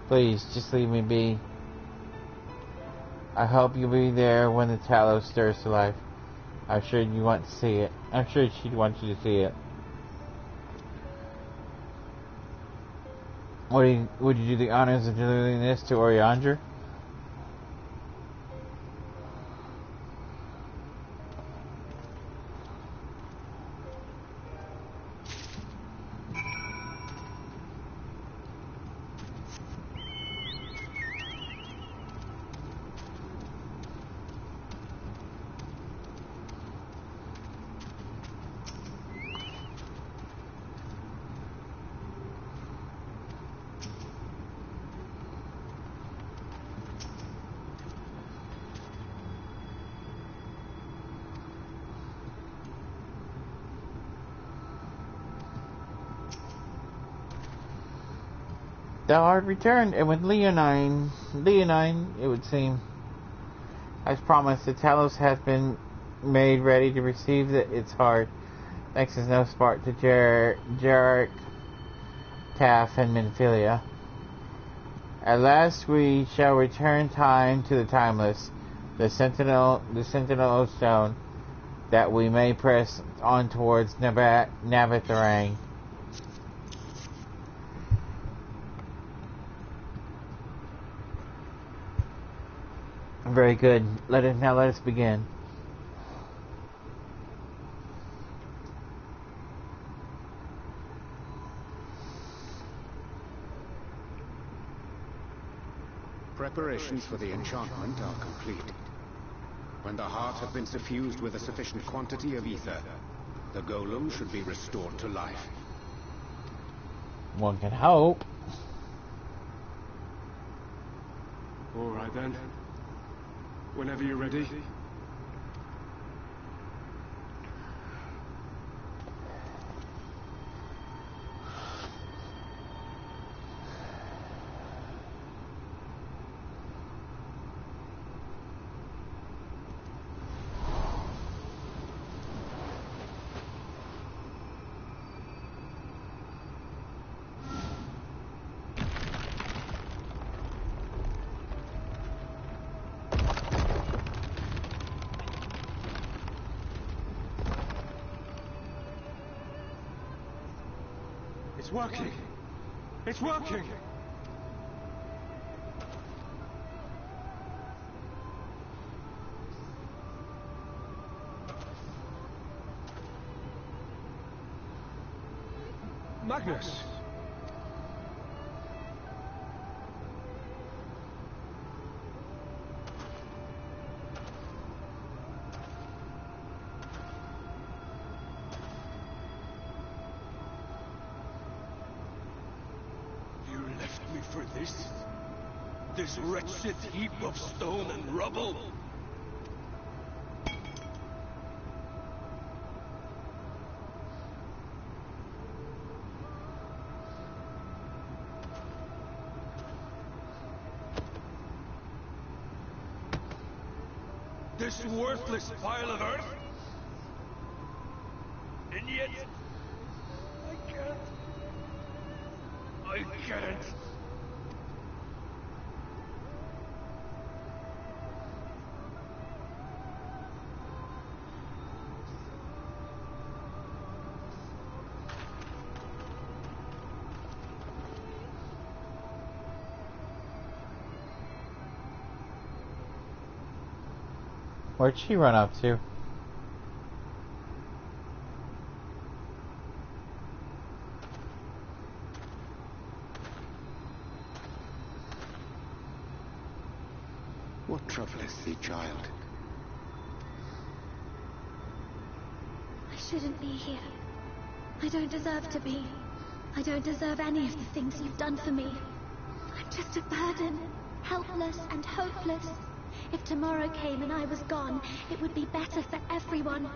Please, just leave me be. I hope you'll be there when the tallow stirs to life. I'm sure you want to see it. I'm sure she'd want you to see it. Would you do the honors of delivering this to Oriander? Thou art returned, and with Leonine, it would seem. As promised, the Talos hath been made ready to receive its heart. Thanks is no spark to Jarek, Taff, and Minfilia. At last we shall return time to the timeless, the sentinel stone, that we may press on towards Navatharang. Very good. Let us begin. Preparations for the enchantment are complete. When the heart have been suffused with a sufficient quantity of ether, the golem should be restored to life. One can hope. All right then. Whenever you're ready. It's working! It's working! Magnus! For this wretched heap of stone and rubble? This worthless pile of earth? And yet, I can't. Where'd she run up to? What troubleth thee, child? I shouldn't be here. I don't deserve to be. I don't deserve any of the things you've done for me. I'm just a burden, helpless and hopeless. If tomorrow came and I was gone, it would be better for everyone.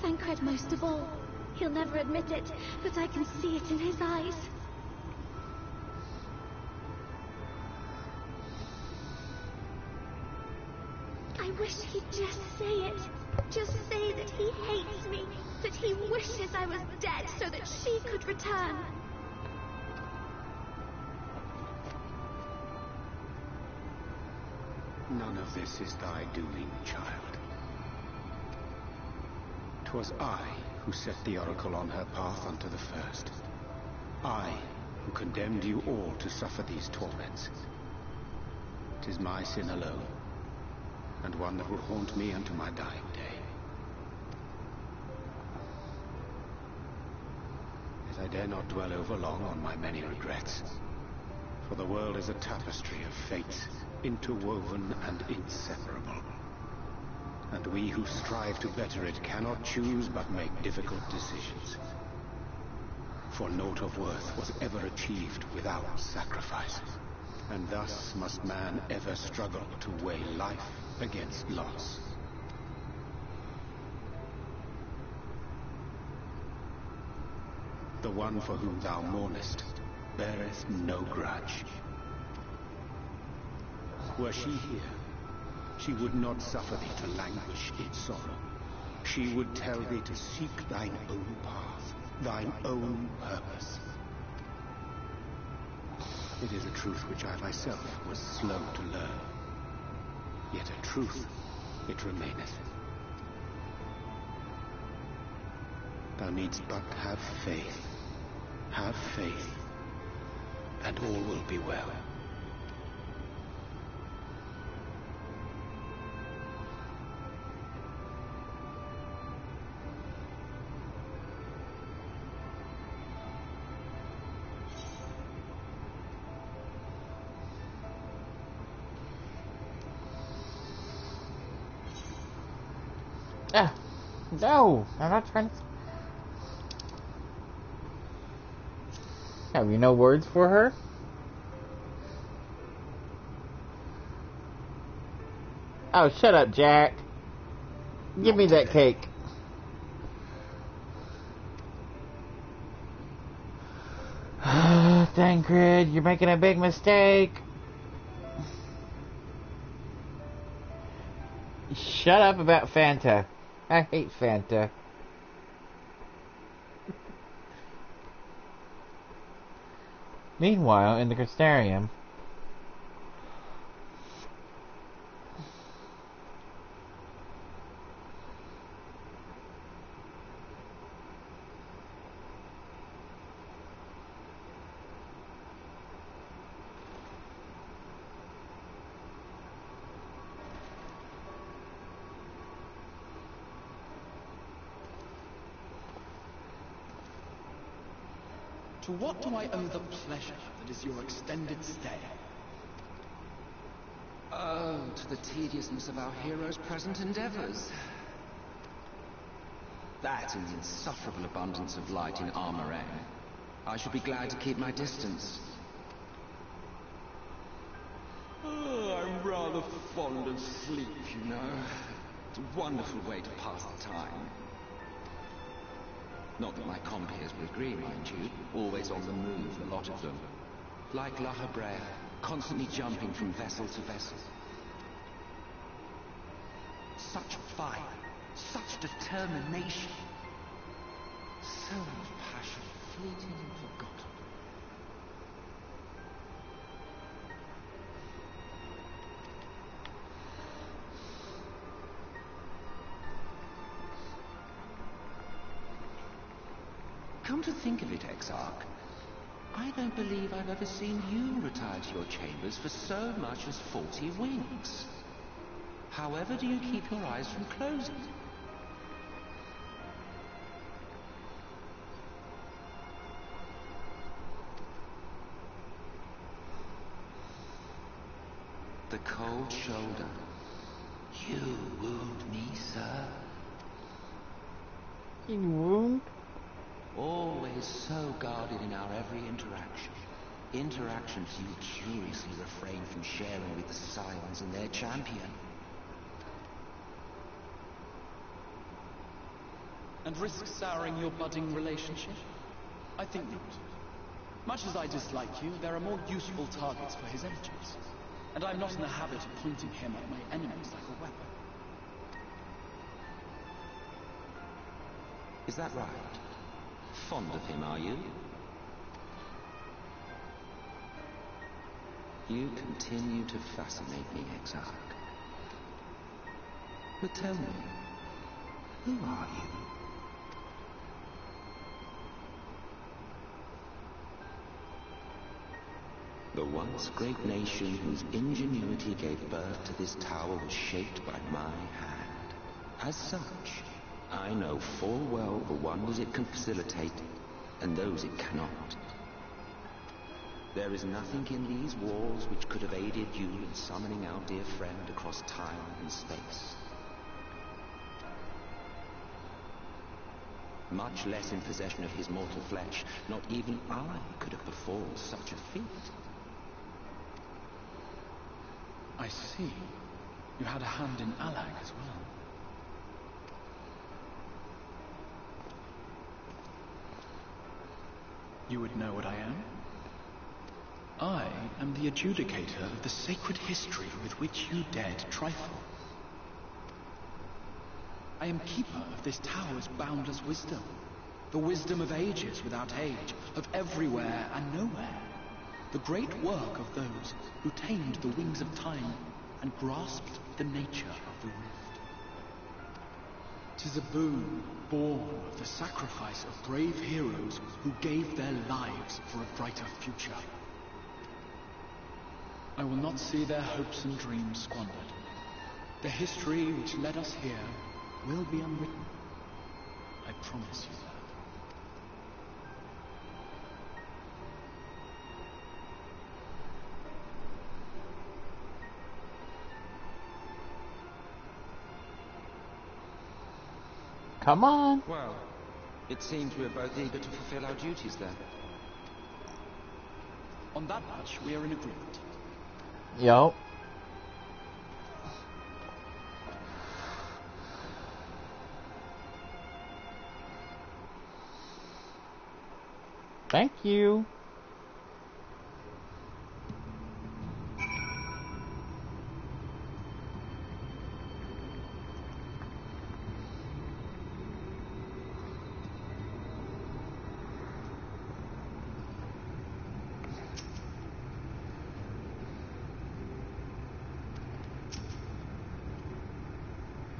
Thancred most of all. He'll never admit it, but I can see it in his eyes. I wish he'd just say it. Just say that he hates me, that he wishes I was dead so that she could return. None of this is thy doing, child. 'Twas I who set the oracle on her path unto the first. I who condemned you all to suffer these torments. 'Tis my sin alone, and one that will haunt me unto my dying day. Yet I dare not dwell over long on my many regrets, for the world is a tapestry of fates, interwoven and inseparable. And we who strive to better it cannot choose but make difficult decisions. For naught of worth was ever achieved without sacrifice, and thus must man ever struggle to weigh life against loss. The one for whom thou mournest beareth no grudge. Were she here, she would not suffer thee to languish in sorrow. She would tell thee to seek thine own path, thine own purpose. It is a truth which I myself was slow to learn. Yet a truth it remaineth. Thou needst but have faith. Have faith, and all will be well. No, I'm not trying to. Have you no words for her? Oh, shut up, Jack. Give me that cake. Thancred, you're making a big mistake. Shut up about Fanta. I hate Fanta. Meanwhile, in the Crystarium, to what do I owe the pleasure that is your extended stay? Oh, to the tediousness of our hero's present endeavors. That and the insufferable abundance of light in Armoraine. I should be glad to keep my distance. Oh, I'm rather fond of sleep, You know, it's a wonderful way to pass the time. Not that my compeers will agree, mind you. Always on the move, a lot of them. Like La Habrea, constantly jumping from vessel to vessel. Such fire, such determination. So much passion, fleeting and forgotten. Come to think of it, Exarch, I don't believe I've ever seen you retire to your chambers for so much as 40 winks. However do you keep your eyes from closing? The cold shoulder. You wound me, sir. you wound? Always so guarded in our every interaction. Interactions you curiously refrain from sharing with the Scions and their champion. and risk souring your budding relationship? I think not. Much as I dislike you, there are more useful targets for his energies, and I'm not in the habit of pointing him at my enemies like a weapon. Is that right? Fond of him, are you? You continue to fascinate me, Exarch. But tell me, who are you? The once great nation whose ingenuity gave birth to this tower was shaped by my hand. As such, I know full well the wonders it can facilitate and those it cannot. There is nothing in these walls which could have aided you in summoning our dear friend across time and space. Much less in possession of his mortal flesh, not even I could have performed such a feat. I see. You had a hand in Allag as well. You would know what I am? I am the adjudicator of the sacred history with which you dared trifle. I am keeper of this tower's boundless wisdom. The wisdom of ages without age, of everywhere and nowhere. The great work of those who tamed the wings of time and grasped the nature of the rift. 'Tis a boon born of the sacrifice of brave heroes who gave their lives for a brighter future. I will not see their hopes and dreams squandered. The history which led us here will be unwritten. I promise you that. Come on. Well, it seems we're both eager to fulfill our duties then. On that much, we are in agreement. Yup. Thank you.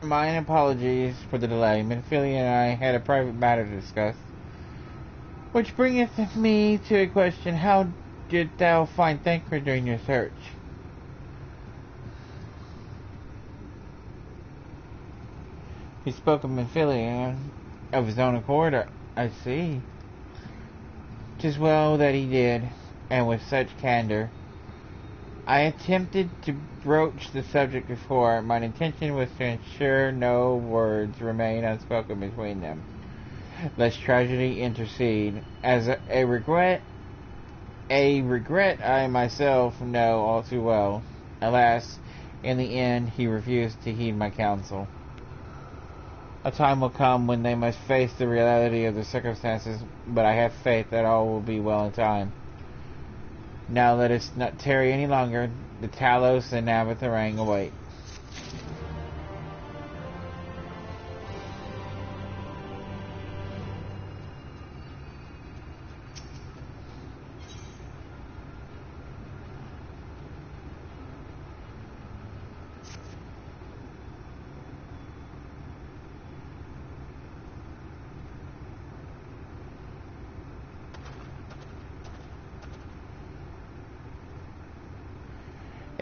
My apologies for the delay. Minfilia and I had a private matter to discuss. Which bringeth me to a question. How did thou find Thancred during your search? He spoke of Minfilia of his own accord. I see. 'Tis well that he did, and with such candor. I attempted to broach the subject before. My intention was to ensure no words remain unspoken between them, lest tragedy intercede. As a regret I myself know all too well. Alas, in the end, he refused to heed my counsel. A time will come when they must face the reality of the circumstances, but I have faith that all will be well in time. Now let us not tarry any longer. The Talos and Navatharang await.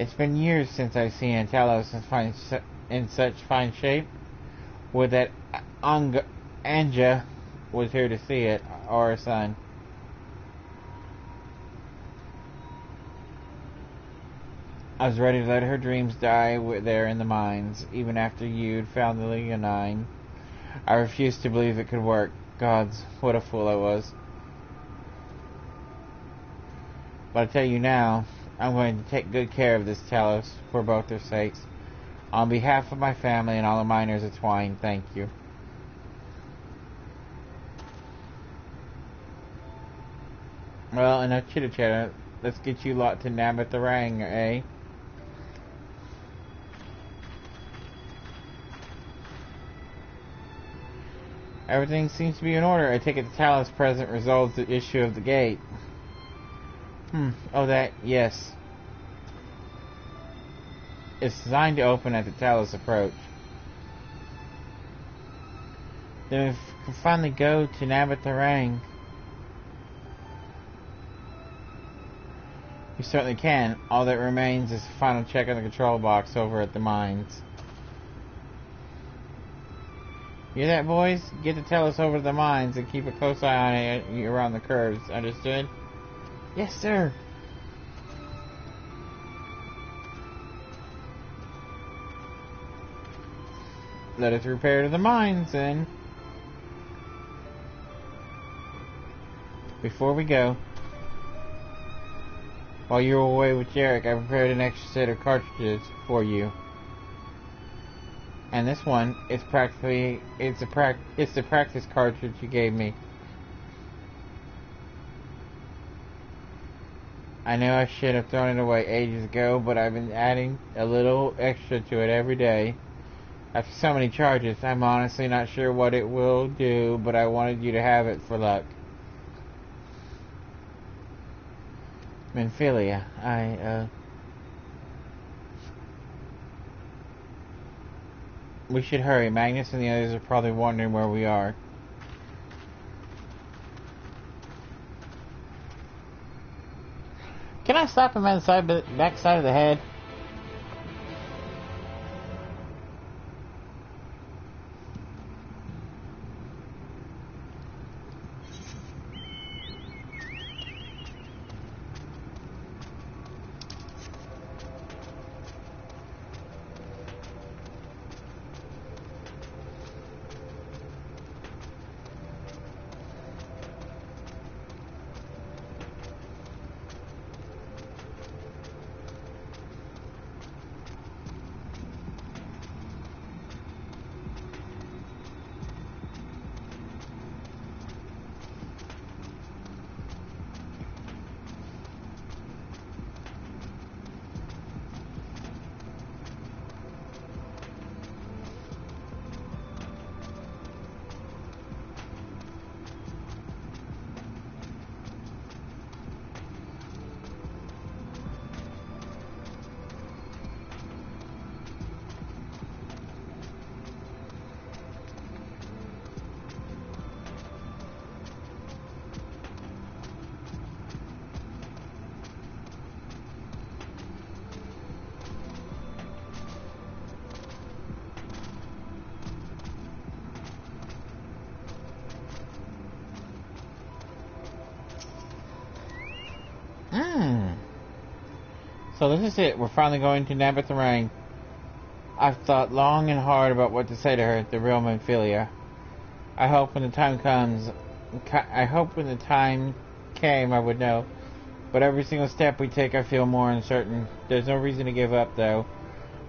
It's been years since I've seen Talos in such fine shape. Would that Anja was here to see it, or her son. I was ready to let her dreams die there in the mines, even after you'd found the Leonine. I refused to believe it could work. Gods, what a fool I was. But I tell you now, I'm going to take good care of this Talos for both their sakes. On behalf of my family and all the miners at Twine, thank you. Well, enough chitter-chatter. Let's get you lot to Navatharang, eh? Everything seems to be in order. I take it the Talos present resolves the issue of the gate. Oh, that, yes. It's designed to open at the Talos approach. Then we can finally go to Navatharang. We certainly can. All that remains is a final check on the control box over at the mines. Hear that, boys? Get the Talos over to the mines and keep a close eye on it around the curves. Understood? Yes, sir. Let us repair to the mines, then. Before we go, while you were away with Jarek, I prepared an extra set of cartridges for you. And this one, it's the practice cartridge you gave me. I know I should have thrown it away ages ago, but I've been adding a little extra to it every day. After so many charges, I'm honestly not sure what it will do, but I wanted you to have it for luck. Minfilia, we should hurry. Magnus and the others are probably wondering where we are. Can I slap him on the back side of the head? So this is it. We're finally going to Nabathorang. I've thought long and hard about what to say to her, the real Minfilia. I hope when the time came I would know. But every single step we take I feel more uncertain. There's no reason to give up though.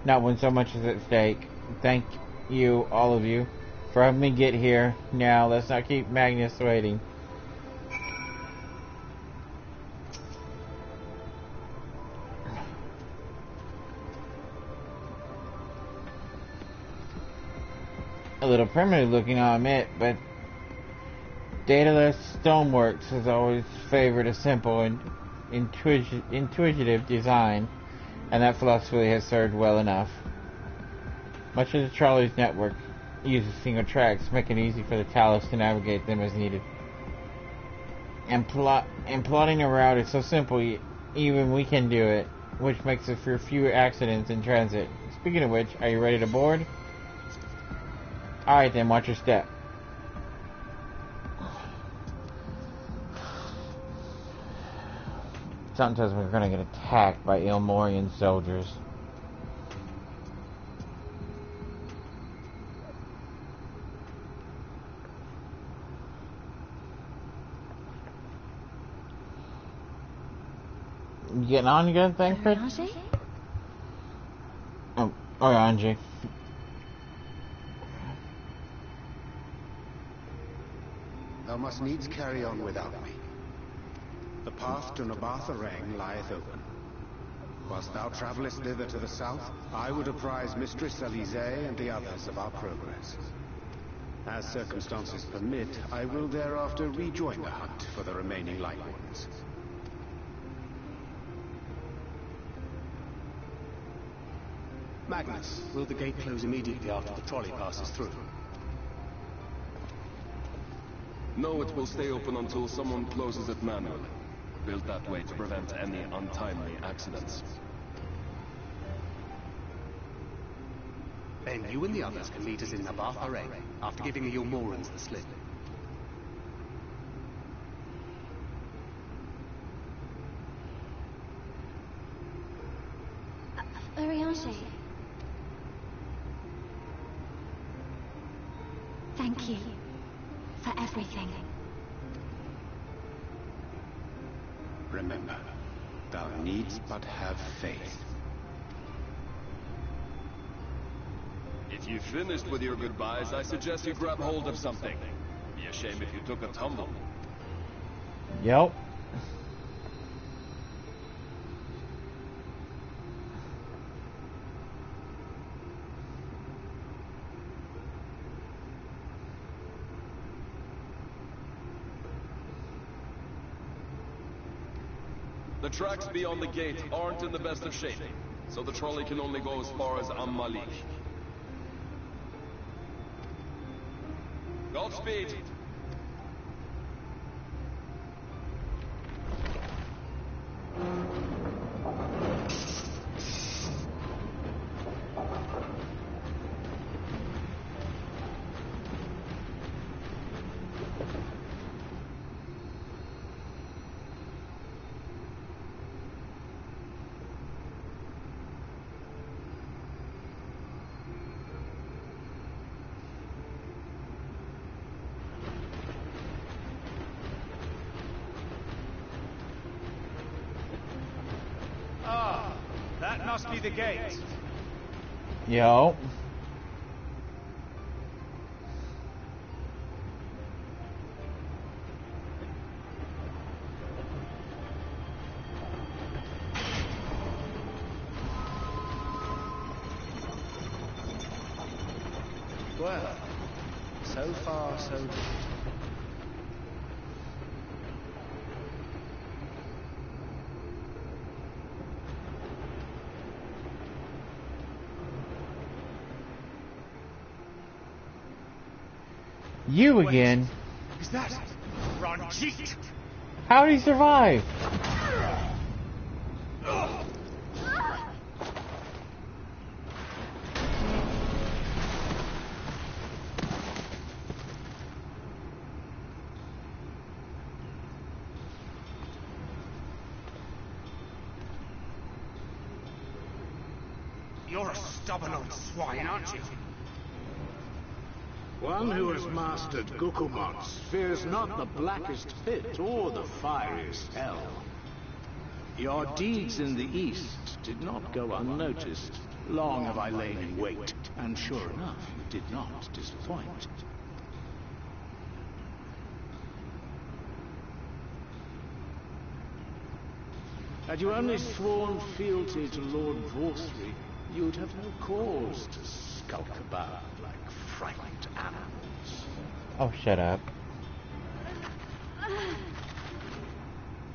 Not when so much is at stake. Thank you, all of you, for helping me get here. Now, let's not keep Magnus waiting. A little primitive looking, I'll admit, but Daedalus Stoneworks has always favored a simple and intuitive design, and that philosophy has served well enough. Much of the trolley's network uses single tracks, making it easy for the Talos to navigate them as needed. And plotting a route is so simple, even we can do it, which makes it for fewer accidents in transit. Speaking of which, are you ready to board? Alright then, watch your step. Something tells me we're gonna get attacked by Ilmorian soldiers. You getting on a good thing, Fred? Oh, Angie. Thou must needs carry on without me. The path to Nabathorang lieth open. Whilst thou travellest thither to the south, I would apprise Mistress Elise and the others of our progress. As circumstances permit, I will thereafter rejoin the hunt for the remaining Lightwardens. Magnus, will the gate close immediately after the trolley passes through? No, it will stay open until someone closes it manually. Built that way to prevent any untimely accidents. Then you and the others can meet us in Nabathorang after giving the Ilmorans the slip. Urianger. Thank you for everything. Remember, thou needst but have faith. If you've finished with your goodbyes, I suggest you grab hold of something. Be a shame if you took a tumble. Yep. The tracks beyond the gate aren't in the best of shape, so the trolley can only go as far as Malik. Godspeed. That must be the gate. Yo. Well, so far so good. You again? Is that Ranjit? How did he survive? You're a stubborn old swine, aren't you? One who has mastered Gukumots fears not the blackest pit or the fieriest hell. Your deeds in the east did not go unnoticed. Long have I lain in wait, and sure enough, you did not disappoint. Had you only sworn fealty to Lord Vorstry, you'd have no cause to skulk about like frightened animals. Oh, shut up.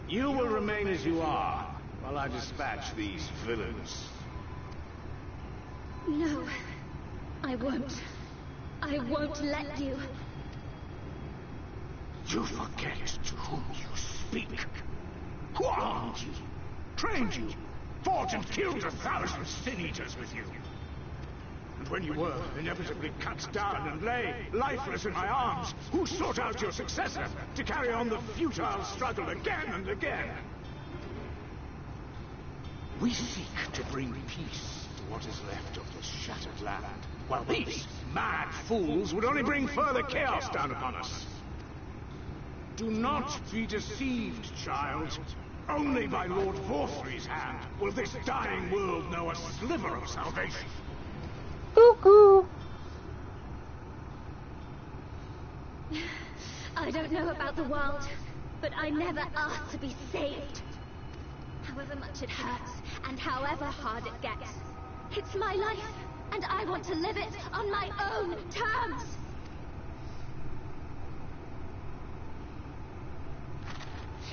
You will remain as you are, while I dispatch these villains. No, I won't. I won't let you. You forget to whom you speak. Who armed you, trained you, fought and killed 1,000 sin-eaters with you. And when you were inevitably cut down and lay lifeless in my arms, who sought out your successor to carry on the futile struggle again and again? We seek to bring peace to what is left of this shattered land, while these mad fools would only bring further chaos down upon us. Do not be deceived, child. Only by Lord Vorstry's hand will this dying world know a sliver of salvation. Cuckoo. I don't know about the world, but I never asked to be saved. However much it hurts, and however hard it gets, it's my life, and I want to live it on my own terms.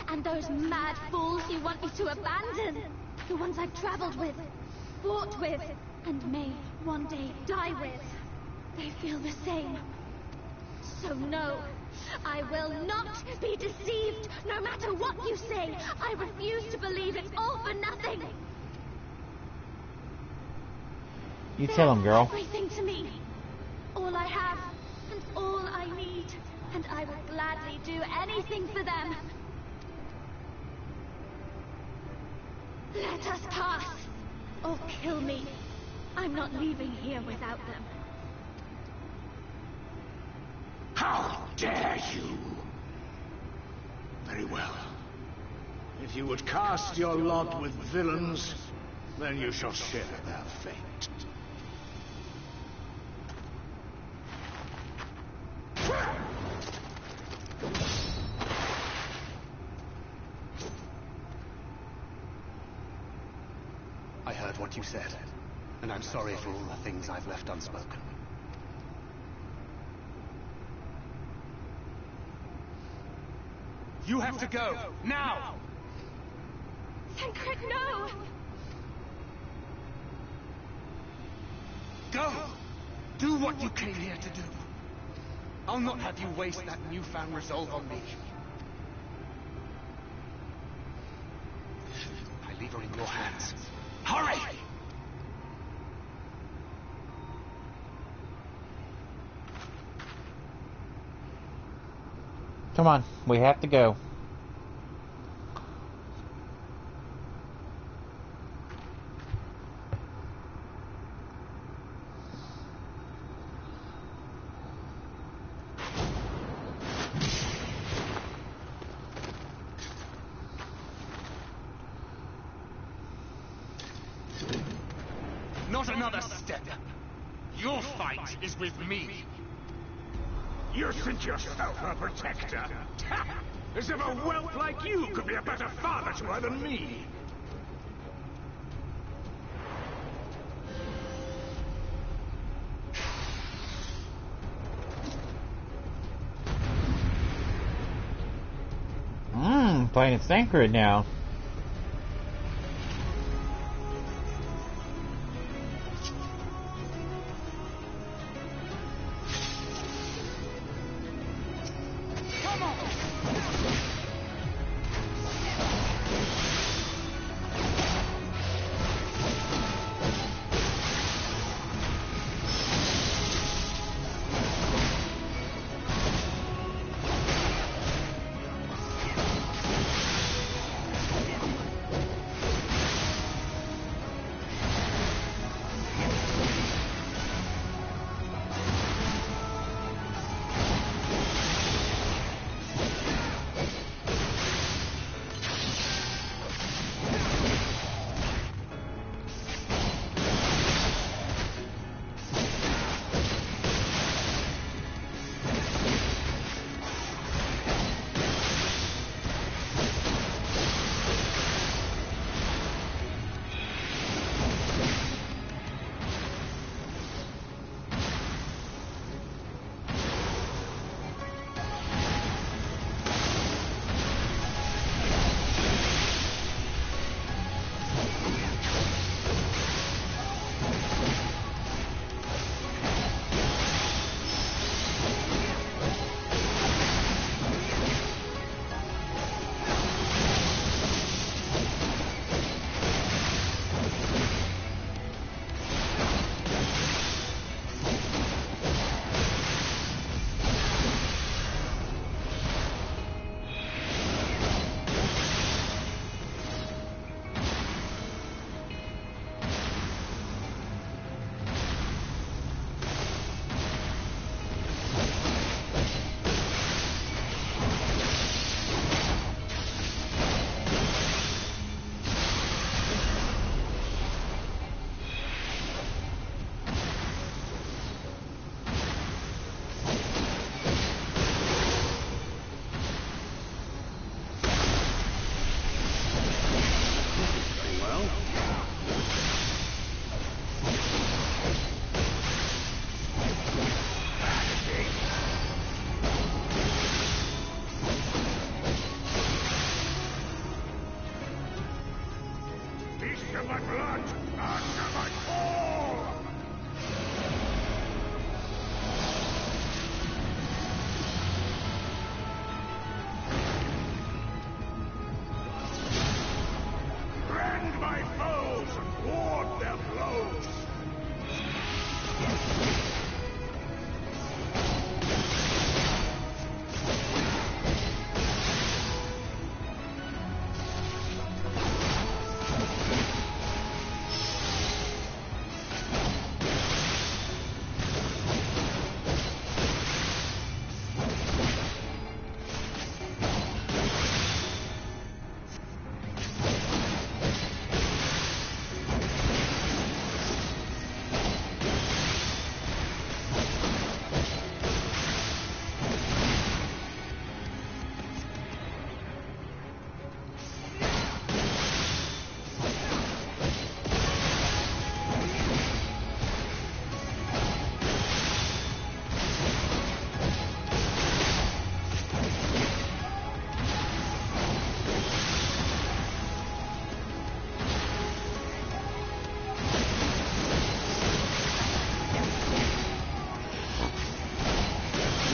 And those mad fools you want me to abandon, the ones I've traveled with, fought with, and may one day die with, they feel the same. So no, I will not be deceived, no matter what you say. I refuse to believe it's all for nothing. You tell him, girl. Everything to me. All I have, and all I need. And I will gladly do anything for them. Let us pass, or kill me. I'm not leaving here without them. How dare you? Very well. If you would cast your lot with villains, then you shall share their fate. I heard what you said, and I'm sorry for all the things I've left unspoken. You have to go, now! Tancred, no! Go! Do what you came here to do. I'll not have you waste that newfound resolve on me. I leave her in your hands. Hurry! Come on, we have to go. Not another step. Your fight is with me. You think yourself a protector? As if a whelp like you could be a better father to her than me. Playing it Tancred now.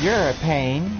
You're a pain.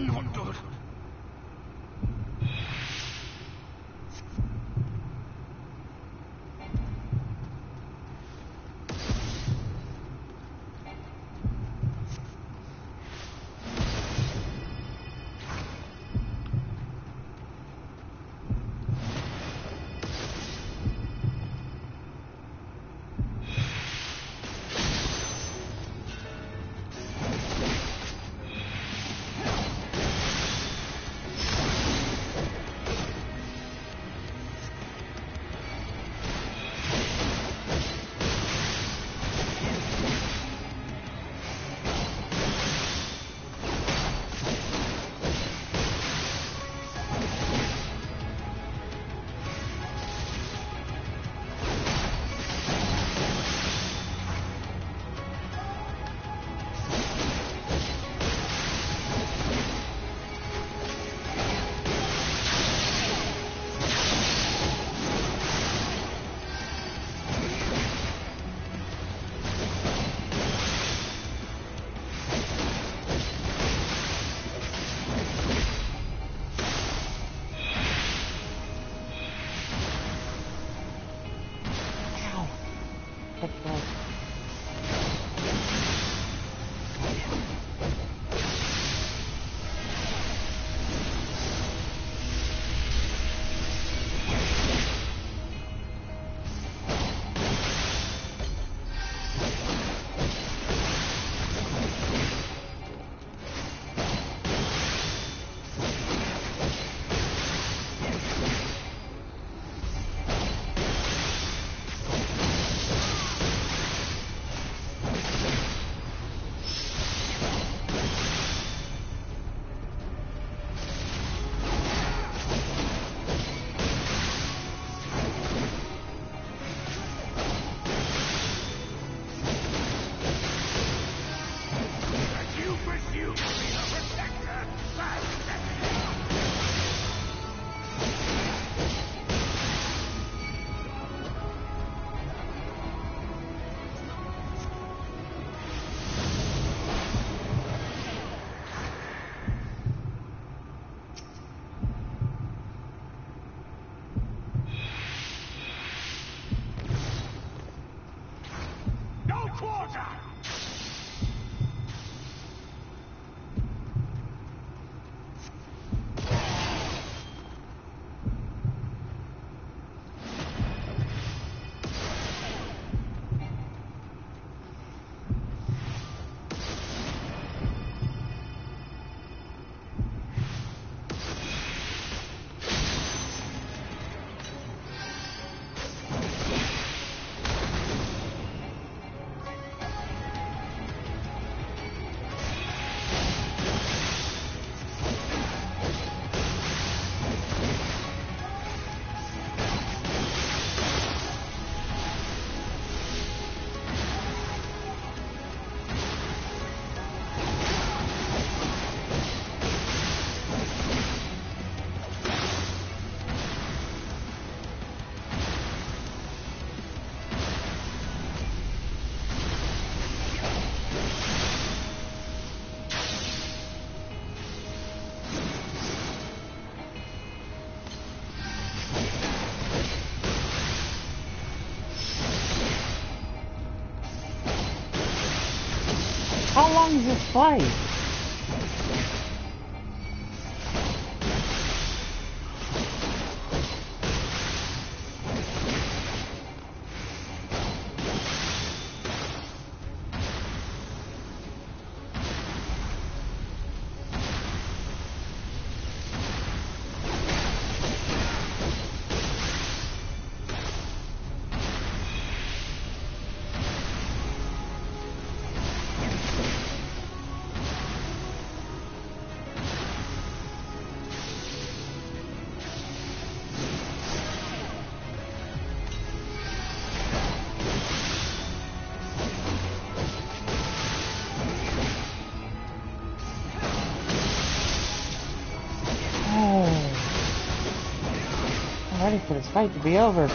Not good. long is this fight? I'm ready for this fight to be over.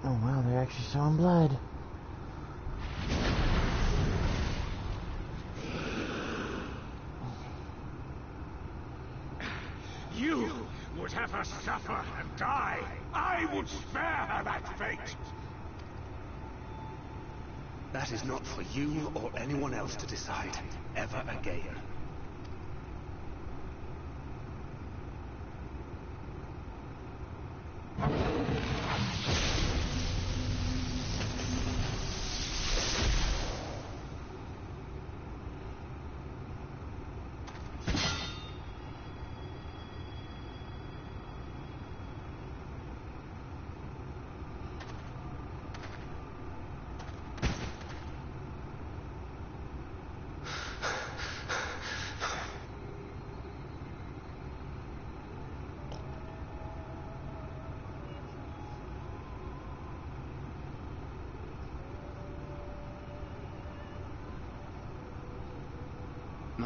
Oh wow, they're actually showing blood. You would have her suffer and die. I would spare her that fate. That is not for you or anyone else to decide, ever again.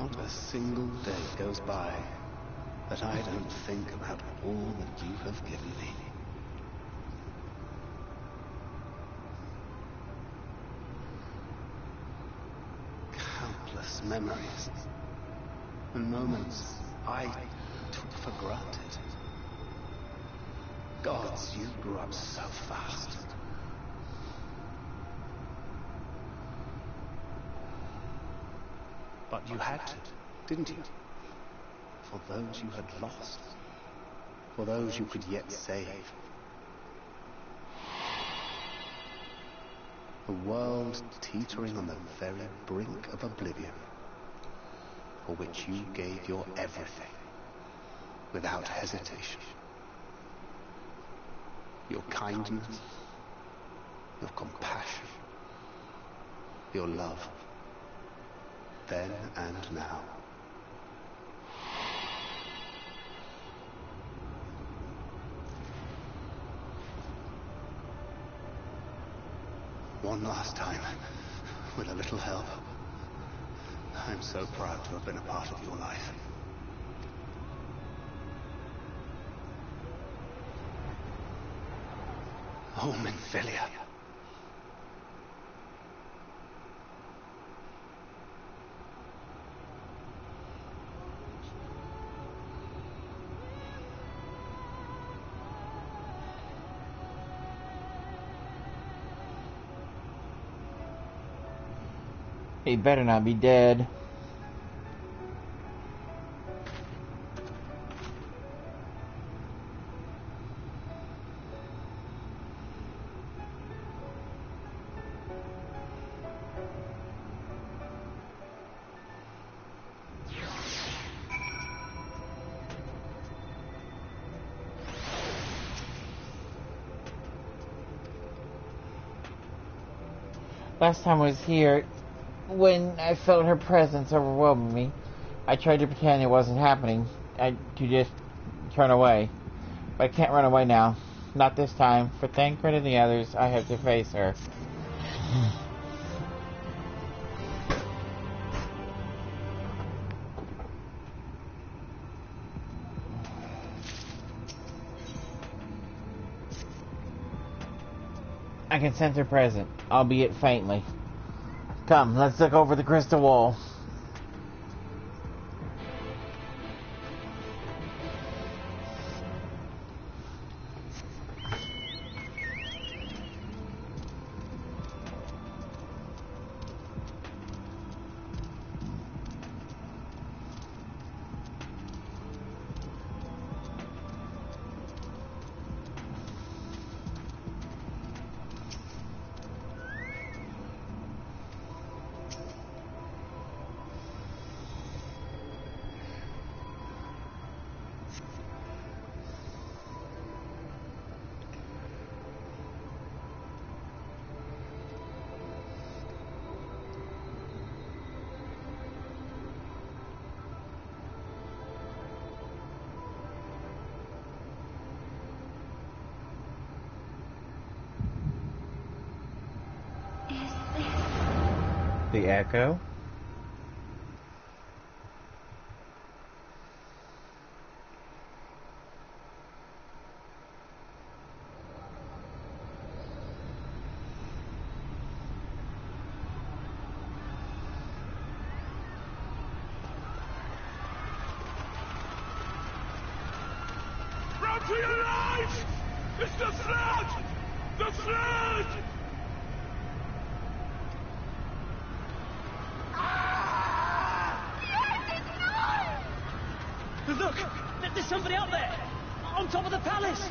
Not a single day goes by that I don't think about all that you have given me. Countless memories and moments I took for granted. Gods, you grew up so fast. But you had to, didn't you? For those you had lost. For those you could yet save. A world teetering on the very brink of oblivion, for which you gave your everything, without hesitation. Your kindness, your compassion, your love, then and now. One last time, with a little help. I'm so proud to have been a part of your life. Oh, Minfilia. He better not be dead. Last time I was here, when I felt her presence overwhelming me, I tried to pretend it wasn't happening, to just turn away. But I can't run away now. Not this time. For Thancred and the others, I have to face her. I can sense her presence, albeit faintly. Come, let's look over the crystal wall. The echo? Run for your lives! It's the flood! The flood! Look! There's somebody up there! On top of the palace!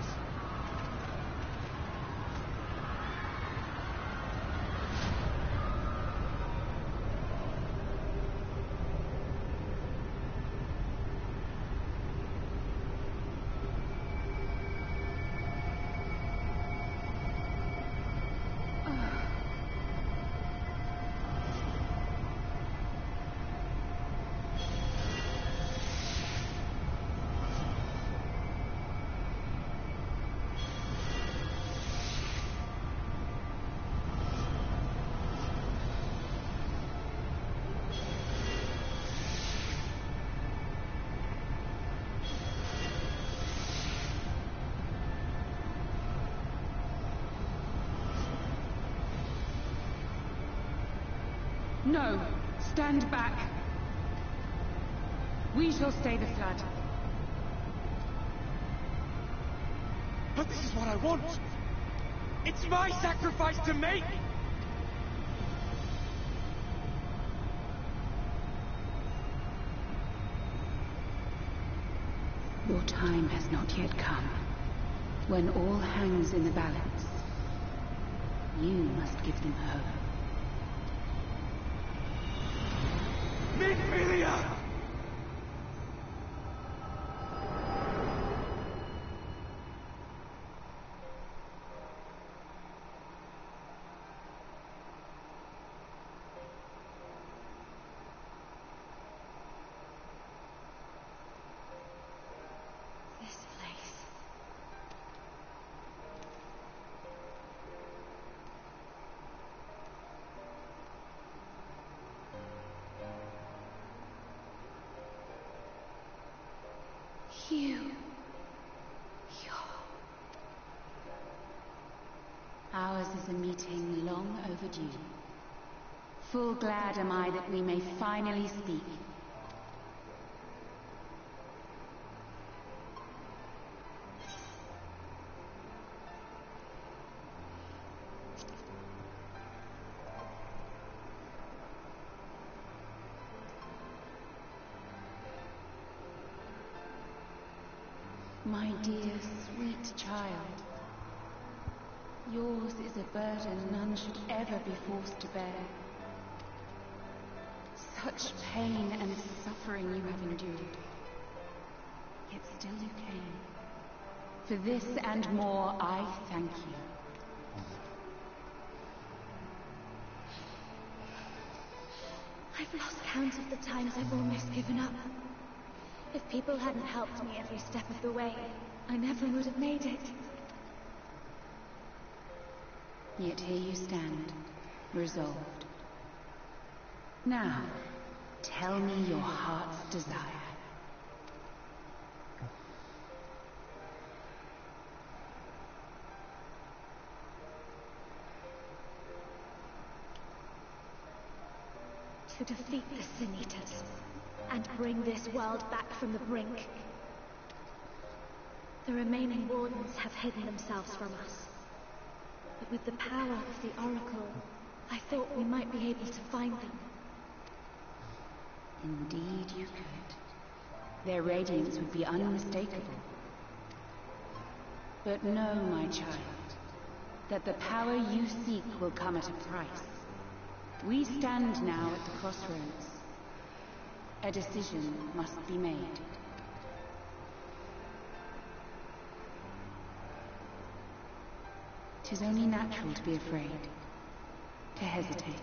No! Stand back! We shall stay the flood. But this is what I want! It's my sacrifice to make! Your time has not yet come. When all hangs in the balance, you must give them hope. Minfilia! Ours is a meeting long overdue. Full glad am I that we may finally speak. My dear, sweet child. Yours is a burden none should ever be forced to bear. Such pain and suffering you have endured. Yet still you came. For this and more, I thank you. I've lost count of the times I've almost given up. If people hadn't helped me every step of the way, I never would have made it. Yet here you stand, resolved. Now, tell me your heart's desire. To defeat the Sin Eaters, and bring this world back from the brink. The remaining Wardens have hidden themselves from us. But with the power of the Oracle, I thought we might be able to find them. Indeed you could. Their radiance would be unmistakable. But know, my child, that the power you seek will come at a price. We stand now at the crossroads. A decision must be made. Tis only natural to be afraid, to hesitate.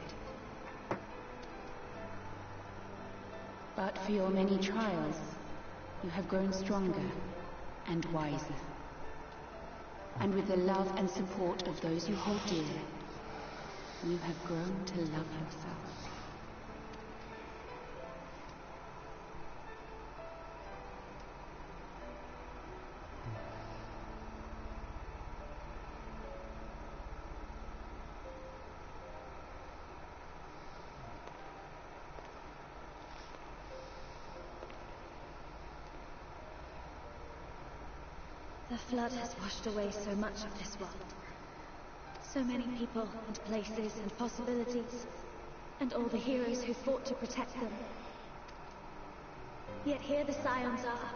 But for your many trials, you have grown stronger and wiser. And with the love and support of those you hold dear, you have grown to love yourself. The flood has washed away so much of this world. So many people and places and possibilities, and all the heroes who fought to protect them. Yet here the Scions are,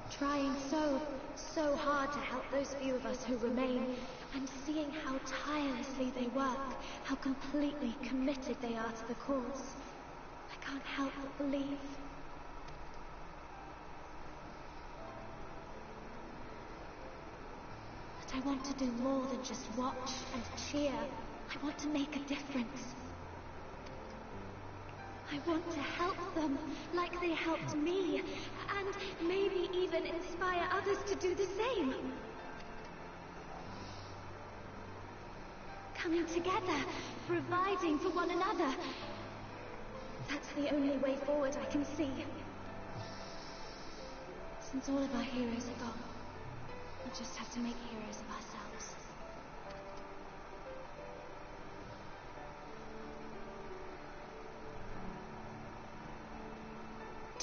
trying so hard to help those few of us who remain, and seeing how tirelessly they work, how completely committed they are to the cause. I can't help but believe. I want to do more than just watch and cheer. I want to make a difference. I want to help them like they helped me, and maybe even inspire others to do the same. Coming together, providing for one another. That's the only way forward I can see. Since all of our heroes are gone, we just have to make heroes of ourselves.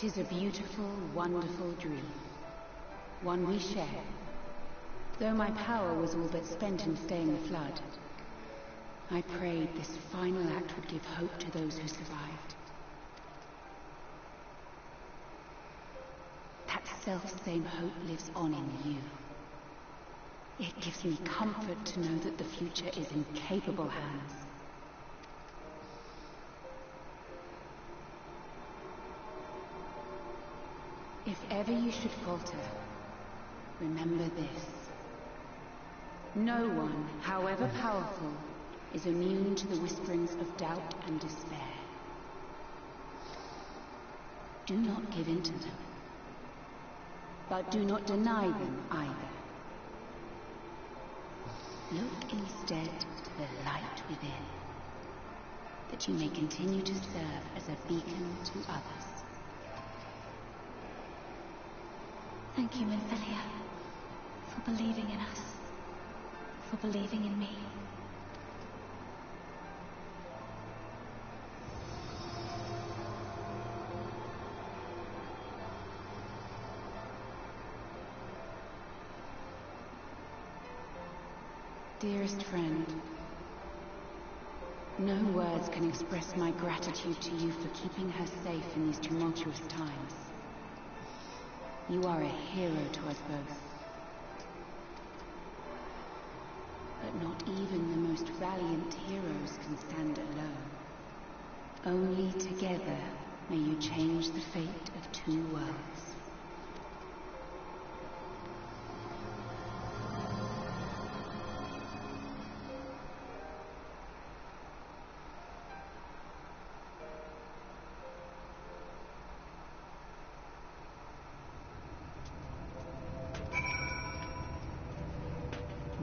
'Tis a beautiful, wonderful dream. One we share. Though my power was all but spent in staying the flood, I prayed this final act would give hope to those who survived. That self-same hope lives on in you. It gives me comfort to know that the future is in capable hands. If ever you should falter, remember this. No one, however powerful, is immune to the whisperings of doubt and despair. Do not give in to them, but do not deny them either. Look instead to the light within, that you may continue to serve as a beacon to others. Thank you, Minfilia, for believing in us, for believing in me. Dearest friend, no words can express my gratitude to you for keeping her safe in these tumultuous times. You are a hero to us both. But not even the most valiant heroes can stand alone. Only together may you change the fate of two worlds.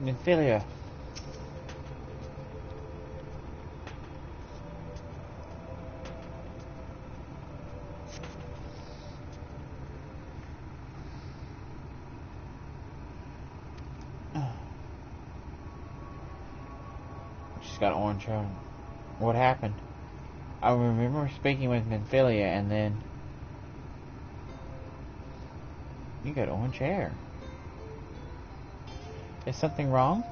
Minfilia. She's got orange hair. What happened? I remember speaking with Minfilia and then... You got orange hair. Is something wrong?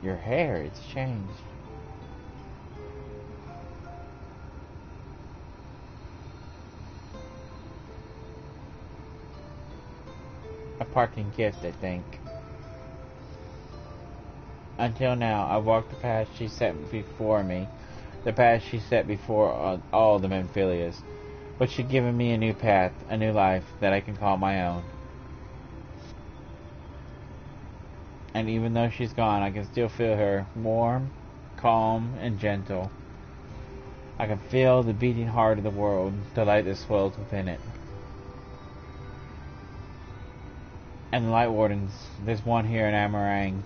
Your hair, it's changed. A parting gift, I think. Until now, I've walked the path she set before me. The path she set before all the Minfilias. But she's given me a new path, a new life that I can call my own. And even though she's gone, I can still feel her warm, calm, and gentle. I can feel the beating heart of the world, the light that swells within it. And the Light Wardens, there's one here in Amarang.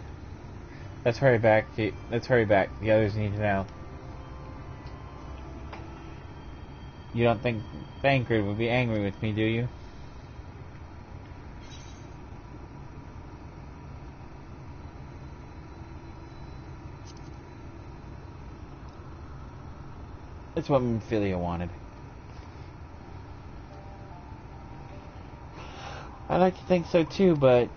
Let's hurry back. Let's hurry back. The others need to know. You don't think Thancred would be angry with me, do you? That's what Minfilia wanted. I like to think so too, but...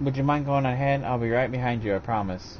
Would you mind going ahead? I'll be right behind you, I promise.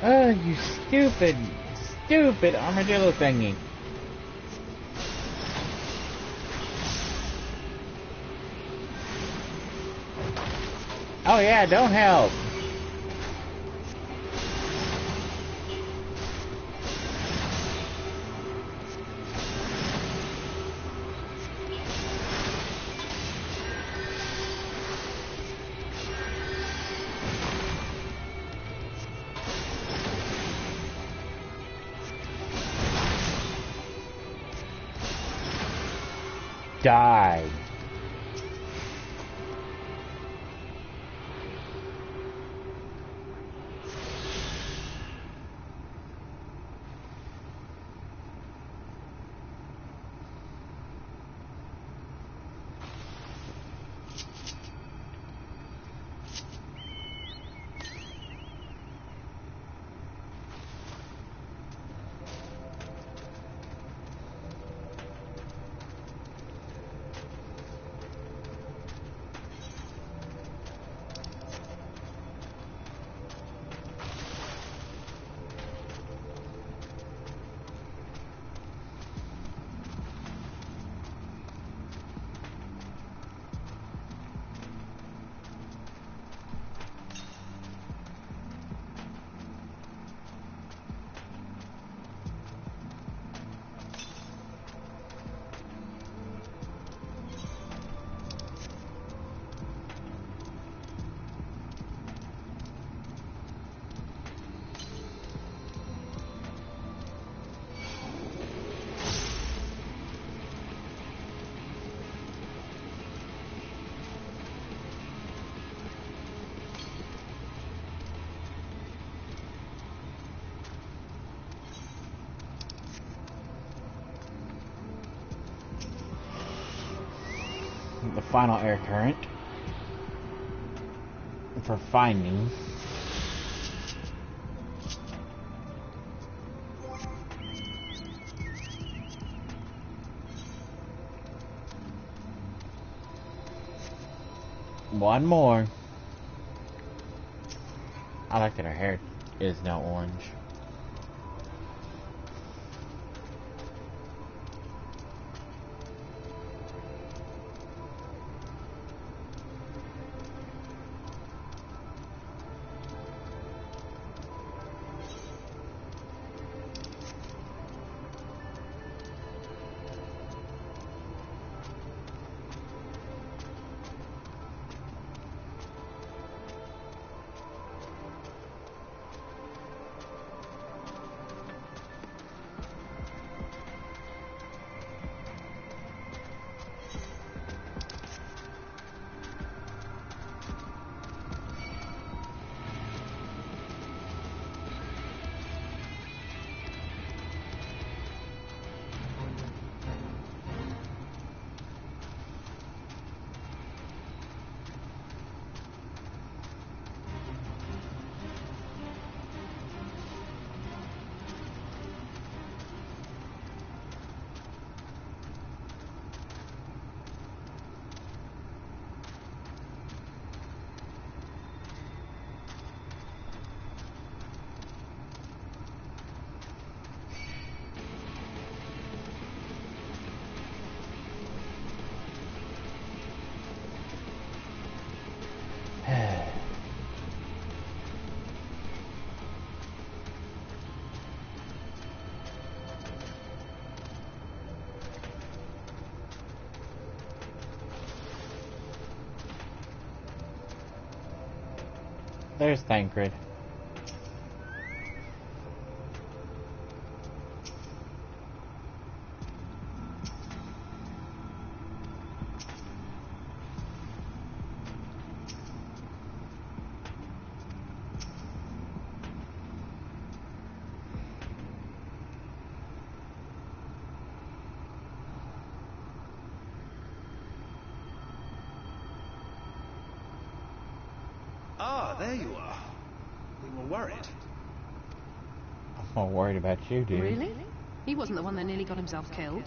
Oh, you stupid, stupid armadillo thingy. Oh yeah, don't help. Die. The final air current for finding one more. I like that her hair is now orange. There's Thancred. Ah, there you are. We were worried. I'm more worried about you, dude. Really? He wasn't the one that nearly got himself killed.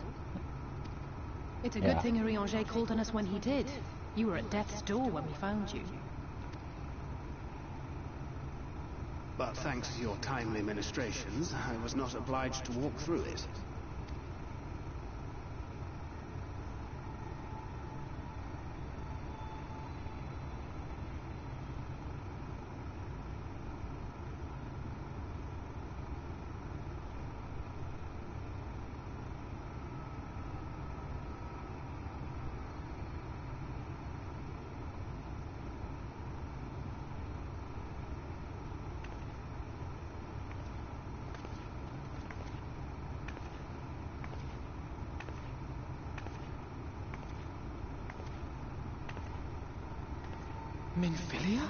It's a good thing Urianger called on us when he did. You were at death's door when we found you. But thanks to your timely ministrations, I was not obliged to walk through it. Minfilia?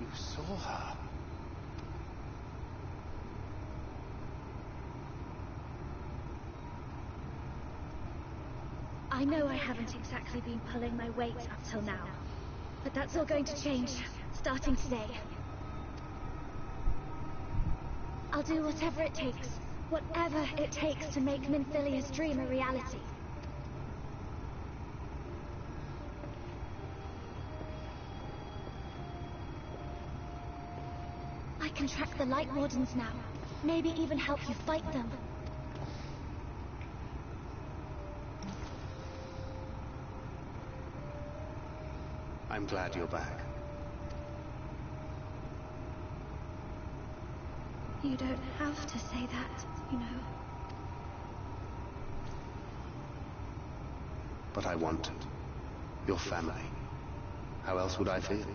You saw her. I know I haven't exactly been pulling my weight up till now, but that's all going to change, starting today. I'll do whatever it takes to make Minfilia's dream a reality. I can track the Light Wardens now, maybe even help you fight them. I'm glad you're back. You don't have to say that, you know. But I want to. Your family. How else would I feel?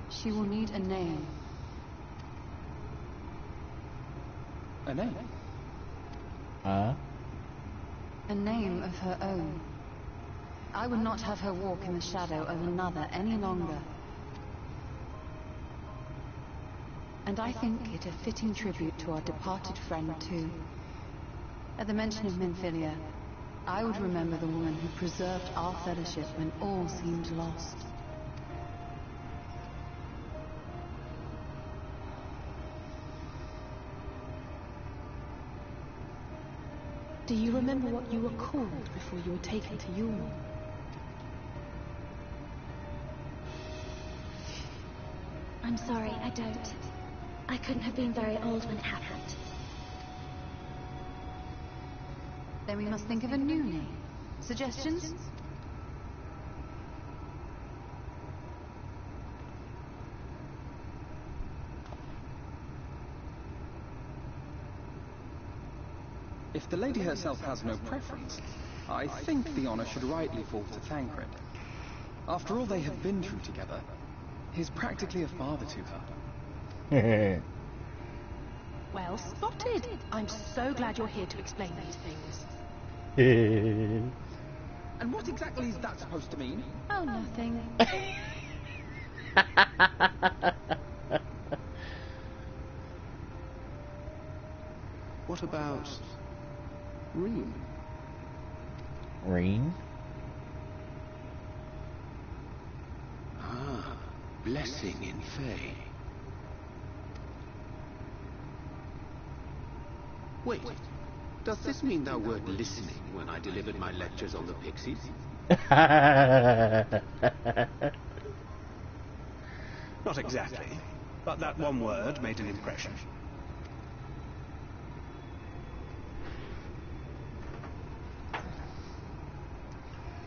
She will need a name. A name? A name of her own. I would not have her walk in the shadow of another any longer. And I think it a fitting tribute to our departed friend too. At the mention of Minfilia, I would remember the woman who preserved our fellowship when all seemed lost. Do you remember what you were called before you were taken to Yulm? I'm sorry, I don't. I couldn't have been very old when it happened. Then we must think of a new name. Suggestions? If the lady herself has no preference, I think the honor should rightly fall to Thancred. After all they have been through together, he's practically a father to her. Well spotted. I'm so glad you're here to explain these things. And what exactly is that supposed to mean? Oh, nothing. What about Reen? Reen? Ah, blessing in Fae. Wait, does this mean thou wert listening when I delivered my lectures on the pixies? Not exactly, but that one word made an impression.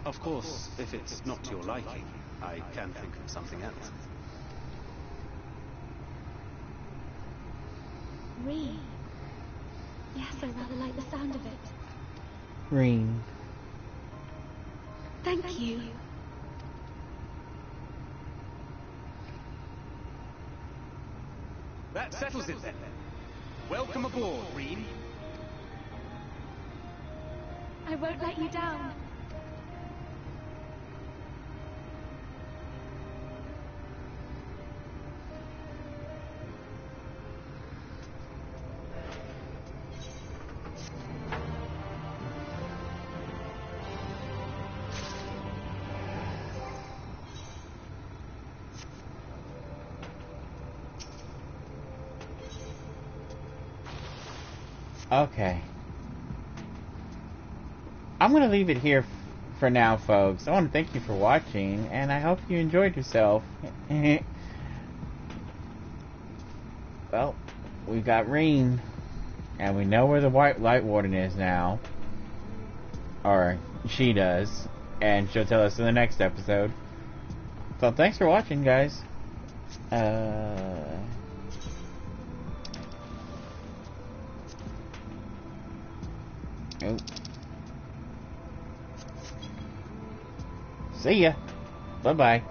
Of course, if it's not to your liking, I can think of something else. Reen. Yes, I rather like the sound of it. Reen. Thank you. That settles it then. Welcome aboard, Reen. I won't let you down. Okay. I'm going to leave it here for now, folks. I want to thank you for watching, and I hope you enjoyed yourself. Well, we got Reen, and we know where the White Light Warden is now. Or, she does. And she'll tell us in the next episode. So, thanks for watching, guys. See ya. Bye-bye.